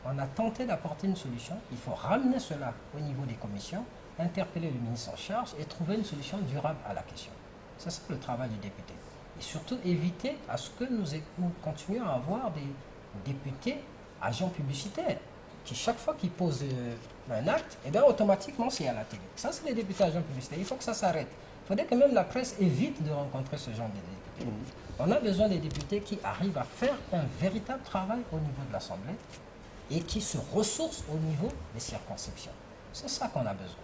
On a tenté d'apporter une solution, il faut ramener cela au niveau des commissions, interpeller le ministre en charge et trouver une solution durable à la question. C'est ça le travail du député. Et surtout éviter à ce que nous continuions à avoir des députés agents publicitaires qui chaque fois qu'ils posent un acte, et bien automatiquement c'est à la télé. Ça c'est les députés agents publicitaires, il faut que ça s'arrête. Il faudrait que même la presse évite de rencontrer ce genre de députés. On a besoin des députés qui arrivent à faire un véritable travail au niveau de l'Assemblée et qui se ressourcent au niveau des circonscriptions. C'est ça qu'on a besoin.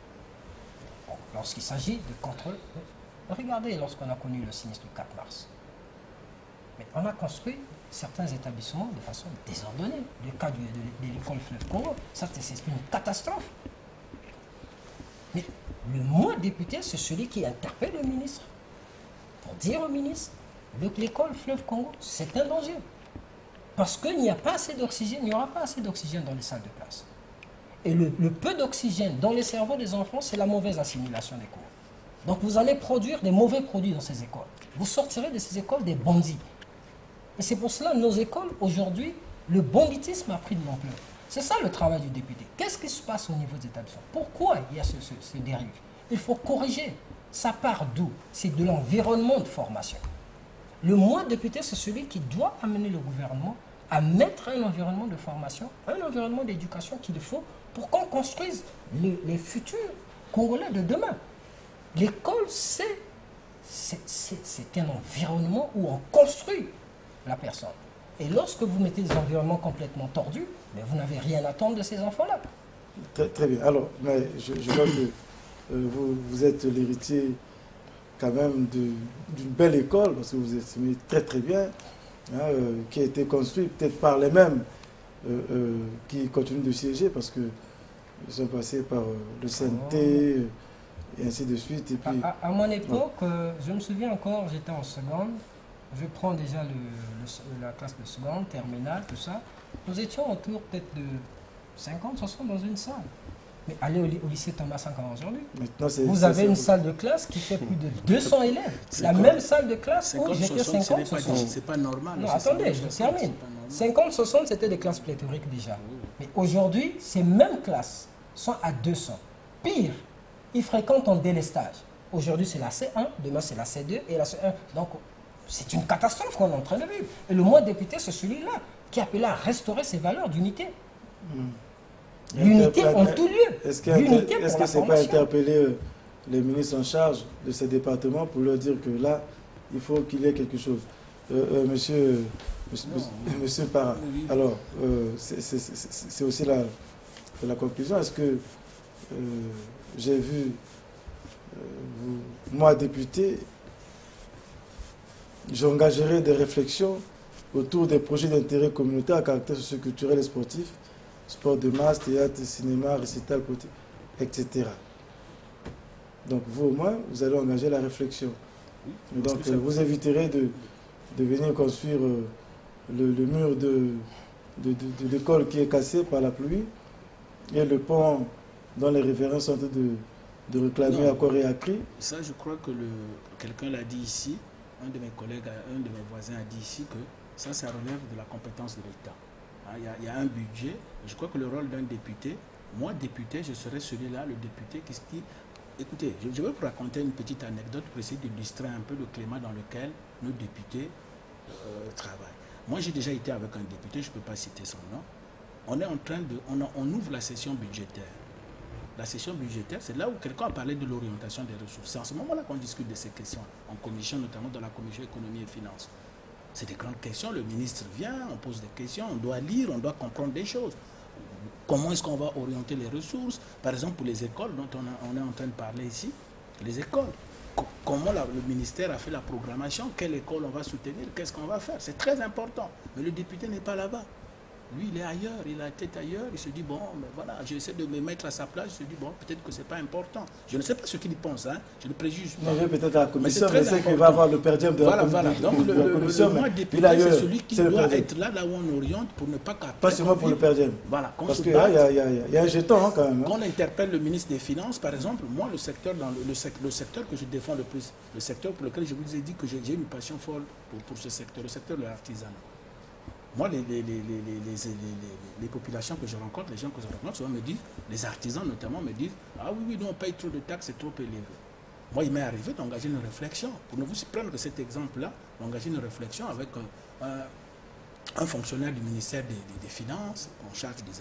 Bon, lorsqu'il s'agit de contrôle, regardez lorsqu'on a connu le sinistre du 4 mars. Mais on a construit certains établissements de façon désordonnée. Le cas de l'école Fleuve Congo, ça c'est une catastrophe. Mais le moins député, c'est celui qui interpelle le ministre pour dire au ministre que l'école Fleuve Congo, c'est un danger. Parce qu'il n'y a pas assez d'oxygène, il n'y aura pas assez d'oxygène dans les salles de classe. Et le peu d'oxygène dans les cerveaux des enfants, c'est la mauvaise assimilation des cours. Donc vous allez produire des mauvais produits dans ces écoles. Vous sortirez de ces écoles des bandits. Et c'est pour cela que nos écoles, aujourd'hui, le banditisme a pris de l'ampleur. C'est ça le travail du député. Qu'est-ce qui se passe au niveau des établissements? Pourquoi il y a ces dérives? Il faut corriger. Ça part d'où? C'est de l'environnement de formation. Le moins député, c'est celui qui doit amener le gouvernement à mettre un environnement de formation, un environnement d'éducation qu'il faut pour qu'on construise les futurs Congolais de demain. L'école, c'est un environnement où on construit la personne. Et lorsque vous mettez des environnements complètement tordus, mais vous n'avez rien à attendre de ces enfants-là. Très, très bien. Alors, mais je vois que vous êtes l'héritier quand même d'une belle école, parce que vous estimez très très bien, hein, qui a été construite peut-être par les mêmes qui continuent de siéger, parce qu'ils sont passés par le CNT, et ainsi de suite. Et puis, à mon époque, je me souviens encore, j'étais en seconde, je prends déjà la classe de seconde, terminale, tout ça. Nous étions autour peut-être de 50, 60 dans une salle. Mais allez au lycée Thomas Sankara aujourd'hui, vous avez une salle de classe qui fait plus de 200 élèves. La même salle de classe où j'étais 50, 60. C'est pas normal. Non, attendez, je termine. 50, 60, c'était des classes pléthoriques déjà. Mais aujourd'hui, ces mêmes classes sont à 200. Pire, ils fréquentent en délestage. Aujourd'hui, c'est la C1, demain, c'est la C2 et la C1. Donc, c'est une catastrophe qu'on est en train de vivre. Et le moins député, c'est celui-là qui appelait à restaurer ces valeurs d'unité. L'unité en tout lieu. Est-ce que ce n'est pas interpeller les ministres en charge de ces départements pour leur dire que là, il faut qu'il y ait quelque chose? Monsieur Parra, alors, c'est aussi la conclusion. Est-ce que j'ai vu, moi, député, j'engagerai des réflexions autour des projets d'intérêt communautaire à caractère socioculturel et sportif, sport de masse, théâtre, cinéma, récital, politique, etc. Donc vous, au moins, vous allez engager la réflexion. Et donc vous éviterez de venir construire le mur de l'école qui est cassé par la pluie et le pont dont les référents sont en train de réclamer à corps et à cri. Ça, je crois que quelqu'un l'a dit ici, un de mes collègues, un de mes voisins a dit ici que ça relève de la compétence de l'État. Il y a un budget. Je crois que le rôle d'un député, moi député, je serais celui-là, le député qui... Écoutez, je vais vous raconter une petite anecdote pour essayer d'illustrer un peu le climat dans lequel nos députés travaillent. Moi, j'ai déjà été avec un député, je ne peux pas citer son nom. On est en train de... On ouvre la session budgétaire. La session budgétaire, c'est là où quelqu'un a parlé de l'orientation des ressources. C'est en ce moment-là qu'on discute de ces questions, en commission, notamment dans la commission économie et finances. C'est des grandes questions, le ministre vient, on pose des questions, on doit lire, on doit comprendre des choses. Comment est-ce qu'on va orienter les ressources? Par exemple, pour les écoles dont on est en train de parler ici, les écoles. Comment le ministère a fait la programmation? Quelle école on va soutenir? Qu'est-ce qu'on va faire? C'est très important. Mais le député n'est pas là-bas. Lui, il est ailleurs, il a la tête ailleurs, il se dit, bon, mais voilà, j'essaie de me mettre à sa place, je se dis, bon, peut-être que ce n'est pas important. Je ne sais pas ce qu'il pense, hein, je ne préjuge pas. Mais peut-être à la commission, mais c'est qu'il va avoir le perdien de la commission. Donc, le mois député, c'est celui qui doit être là où on oriente pour ne pas qu'après. Pas seulement pour le perdien. Voilà, parce qu'il y a un jeton, hein, quand même. Quand on interpelle le ministre des Finances, par exemple, moi, le secteur que je défends le plus, le secteur pour lequel je vous ai dit que j'ai une passion folle pour ce secteur, le secteur de l'artisanat. Moi, les populations que je rencontre, les gens que je rencontre, souvent me disent, les artisans notamment me disent, ah oui, nous on paye trop de taxes, c'est trop élevé. Moi, il m'est arrivé d'engager une réflexion, pour ne vous prendre que cet exemple-là, d'engager une réflexion avec un fonctionnaire du ministère des Finances en charge des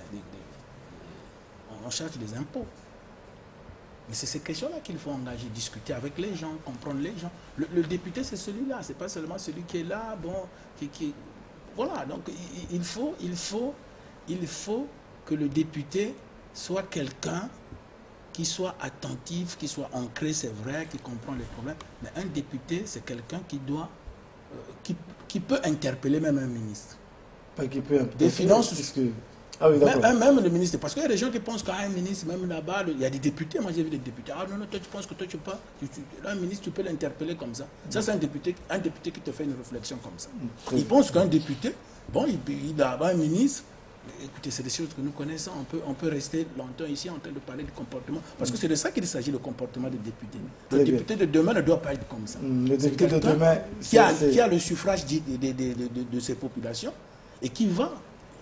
impôts. Mais c'est ces questions-là qu'il faut engager, discuter avec les gens, comprendre les gens. Le député, c'est celui-là, c'est pas seulement celui qui est là, bon, voilà, donc il faut que le député soit quelqu'un qui soit attentif, qui soit ancré, c'est vrai, qui comprend les problèmes. Mais un député, c'est quelqu'un qui peut interpeller même un ministre. Pas qui peut des finances. Ah oui, même le ministre, parce qu'il y a des gens qui pensent qu'un ministre, même là-bas, il y a des députés, moi j'ai vu des députés, ah non, toi tu penses que toi tu peux pas, un ministre tu peux l'interpeller comme ça. Ça c'est un député qui te fait une réflexion comme ça. Il pense qu'un député, bon, il a un ministre, écoutez, c'est des choses que nous connaissons, on peut rester longtemps ici en train de parler du comportement, parce que c'est de ça qu'il s'agit, le comportement des députés. Le député de demain ne doit pas être comme ça. Le député de demain, qui a le suffrage de ces populations et qui va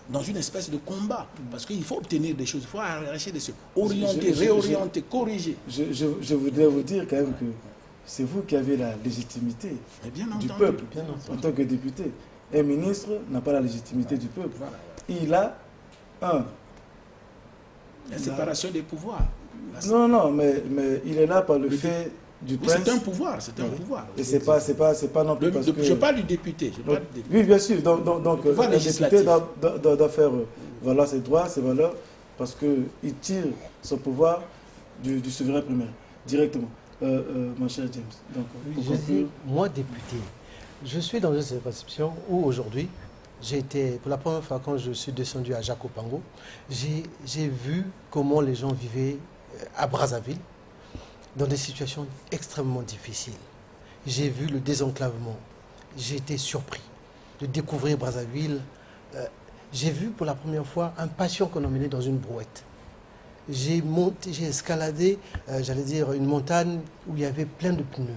dans une espèce de combat, parce qu'il faut obtenir des choses, il faut arracher des choses, orienter, réorienter, corriger. Je voudrais vous dire quand même que c'est vous qui avez la légitimité du peuple, en tant que député. Un ministre n'a pas la légitimité du peuple. Voilà. Il a la séparation des pouvoirs. Non, mais il est là par le fait du prince. C'est un pouvoir, c'est un pouvoir. Et c'est pas non plus parce que... Je parle du député. Oui, bien sûr. Donc le député doit faire valoir ses droits, ses valeurs, parce qu'il tire son pouvoir du souverain primaire, directement. Mon cher James. Donc, je dis, moi, député, je suis dans une circonscription où aujourd'hui, j'ai été, pour la première fois quand je suis descendu à Jacopango, j'ai vu comment les gens vivaient à Brazzaville, dans des situations extrêmement difficiles. J'ai vu le désenclavement. J'ai été surpris de découvrir Brazzaville. J'ai vu pour la première fois un patient qu'on emmenait dans une brouette. J'ai escaladé, j'allais dire, une montagne où il y avait plein de pneus.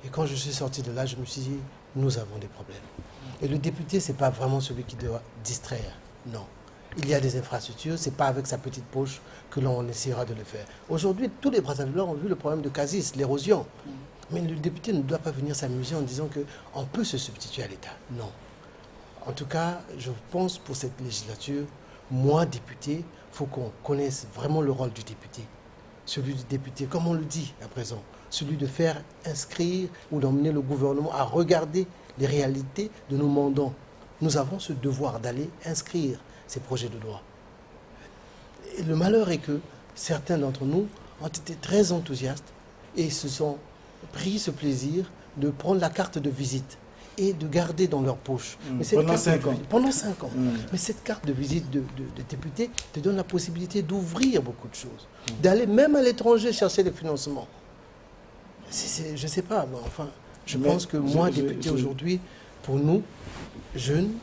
Et quand je suis sorti de là, je me suis dit, nous avons des problèmes. Et le député, ce n'est pas vraiment celui qui doit distraire, non. Il y a des infrastructures, ce n'est pas avec sa petite poche que l'on essaiera de le faire. Aujourd'hui, tous les Brazzavillois ont vu le problème de Casis, l'érosion. Mais le député ne doit pas venir s'amuser en disant qu'on peut se substituer à l'État. Non. En tout cas, je pense pour cette législature, moi, député, il faut qu'on connaisse vraiment le rôle du député. Celui du député, comme on le dit à présent, celui de faire inscrire ou d'emmener le gouvernement à regarder les réalités de nos mandants. Nous avons ce devoir d'aller inscrire ces projets de loi. Et le malheur est que certains d'entre nous ont été très enthousiastes et se sont pris ce plaisir de prendre la carte de visite et de garder dans leur poche. Pendant 5 ans. Pendant 5 ans. Mais cette carte de visite de député te donne la possibilité d'ouvrir beaucoup de choses, d'aller même à l'étranger chercher des financements. Je ne sais pas, mais enfin, je pense que moi, député aujourd'hui, pour nous, jeunes,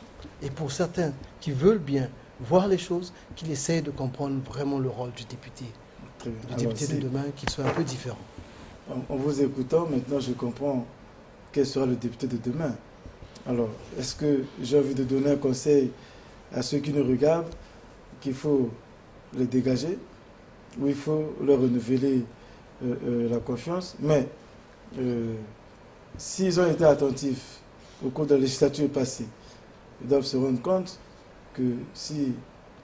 et pour certains qui veulent bien voir les choses, qu'ils essayent de comprendre vraiment le rôle du député. Du député de demain, qu'il soit un peu différent. En vous écoutant, maintenant je comprends quel sera le député de demain. Alors, est-ce que j'ai envie de donner un conseil à ceux qui nous regardent, qu'il faut les dégager, ou il faut leur renouveler la confiance, mais s'ils ont été attentifs au cours de la législature passée, ils doivent se rendre compte que si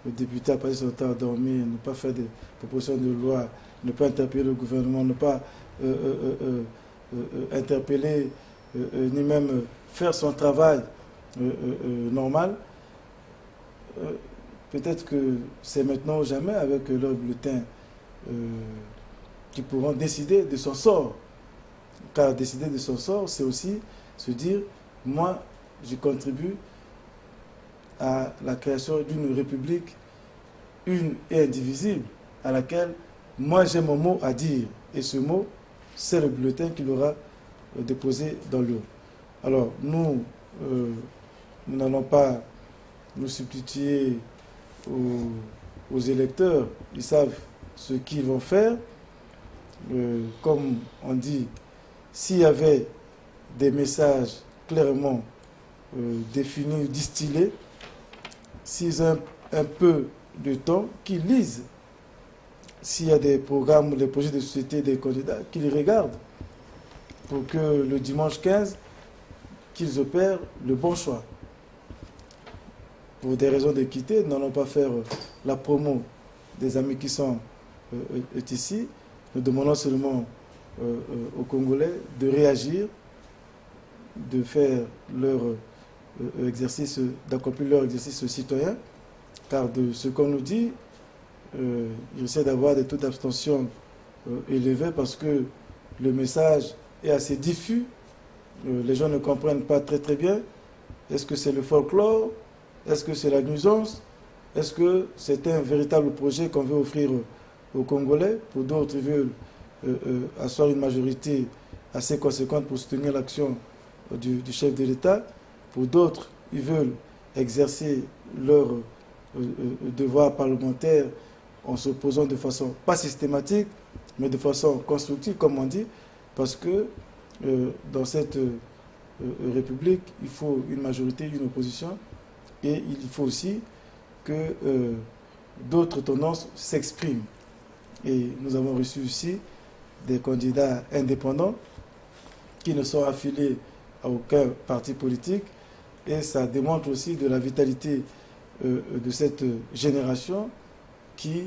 le député a passé son temps à dormir, ne pas faire des propositions de loi, ne pas interpeller le gouvernement, ne pas interpeller, ni même faire son travail normal, peut-être que c'est maintenant ou jamais avec leur bulletin qu'ils pourront décider de son sort. Car décider de son sort, c'est aussi se dire, moi, je contribue à la création d'une république une et indivisible, à laquelle moi j'ai mon mot à dire. Et ce mot, c'est le bulletin qu'il aura déposé dans l'urne. Alors, nous n'allons pas nous substituer aux électeurs. Ils savent ce qu'ils vont faire. Comme on dit, s'il y avait des messages clairement définis, distillés, s'ils ont un peu de temps, qu'ils lisent. S'il y a des programmes, des projets de société des candidats, qu'ils regardent pour que le dimanche 15, qu'ils opèrent le bon choix. Pour des raisons d'équité, nous n'allons pas faire la promo des amis qui sont ici. Nous demandons seulement aux Congolais de réagir, de faire leur exercice, d'accomplir leur exercice citoyen, car de ce qu'on nous dit, il essaie d'avoir des taux d'abstention élevés parce que le message est assez diffus. Les gens ne comprennent pas très bien. Est-ce que c'est le folklore? Est-ce que c'est la nuisance? Est-ce que c'est un véritable projet qu'on veut offrir aux Congolais? Pour d'autres, ils veulent asseoir une majorité assez conséquente pour soutenir l'action du chef de l'État. Pour d'autres, ils veulent exercer leur devoir parlementaire en s'opposant de façon pas systématique, mais de façon constructive, comme on dit, parce que dans cette République, il faut une majorité, une opposition, et il faut aussi que d'autres tendances s'expriment. Et nous avons reçu ici des candidats indépendants qui ne sont affiliés à aucun parti politique, et ça démontre aussi de la vitalité de cette génération qui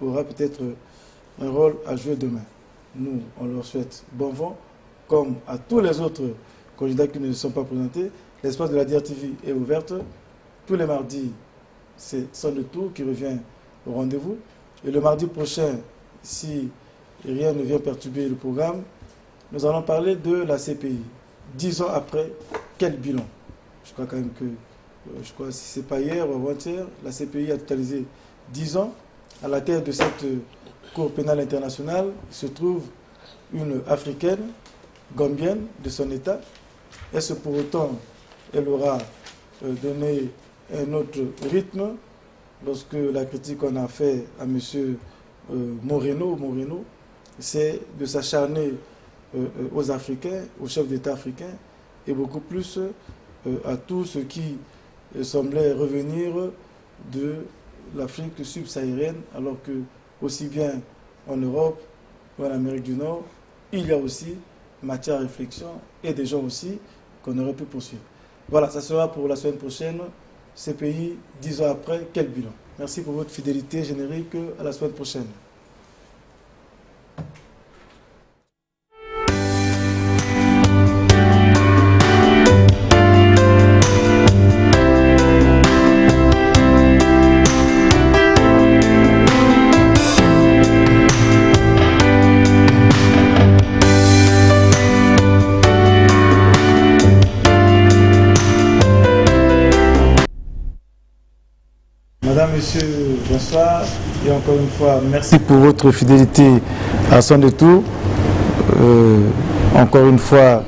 aura peut-être un rôle à jouer demain. Nous, on leur souhaite bon vent, comme à tous les autres candidats qui ne se sont pas présentés. L'espace de la DRTV est ouverte. Tous les mardis, c'est Son de Tour qui revient au rendez-vous. Et le mardi prochain, si rien ne vient perturber le programme, nous allons parler de la CPI. 10 ans après, quel bilan? Je crois quand même que, si ce n'est pas hier ou avant-hier, la CPI a totalisé 10 ans. À la tête de cette Cour pénale internationale se trouve une Africaine, gambienne, de son État. Est-ce pour autant elle aura donné un autre rythme? Lorsque la critique qu'on a fait à M. Moreno, c'est de s'acharner aux Africains, aux chefs d'État africains, et beaucoup plus à tout ce qui semblait revenir de l'Afrique subsaharienne, alors que aussi bien en Europe qu'en Amérique du Nord, il y a aussi matière à réflexion et des gens aussi qu'on aurait pu poursuivre. Voilà, ça sera pour la semaine prochaine. CPI, 10 ans après, quel bilan? Merci pour votre fidélité générique. À la semaine prochaine. Madame, Monsieur, bonsoir. Et encore une fois, merci pour votre fidélité à Son de Tour. Encore une fois,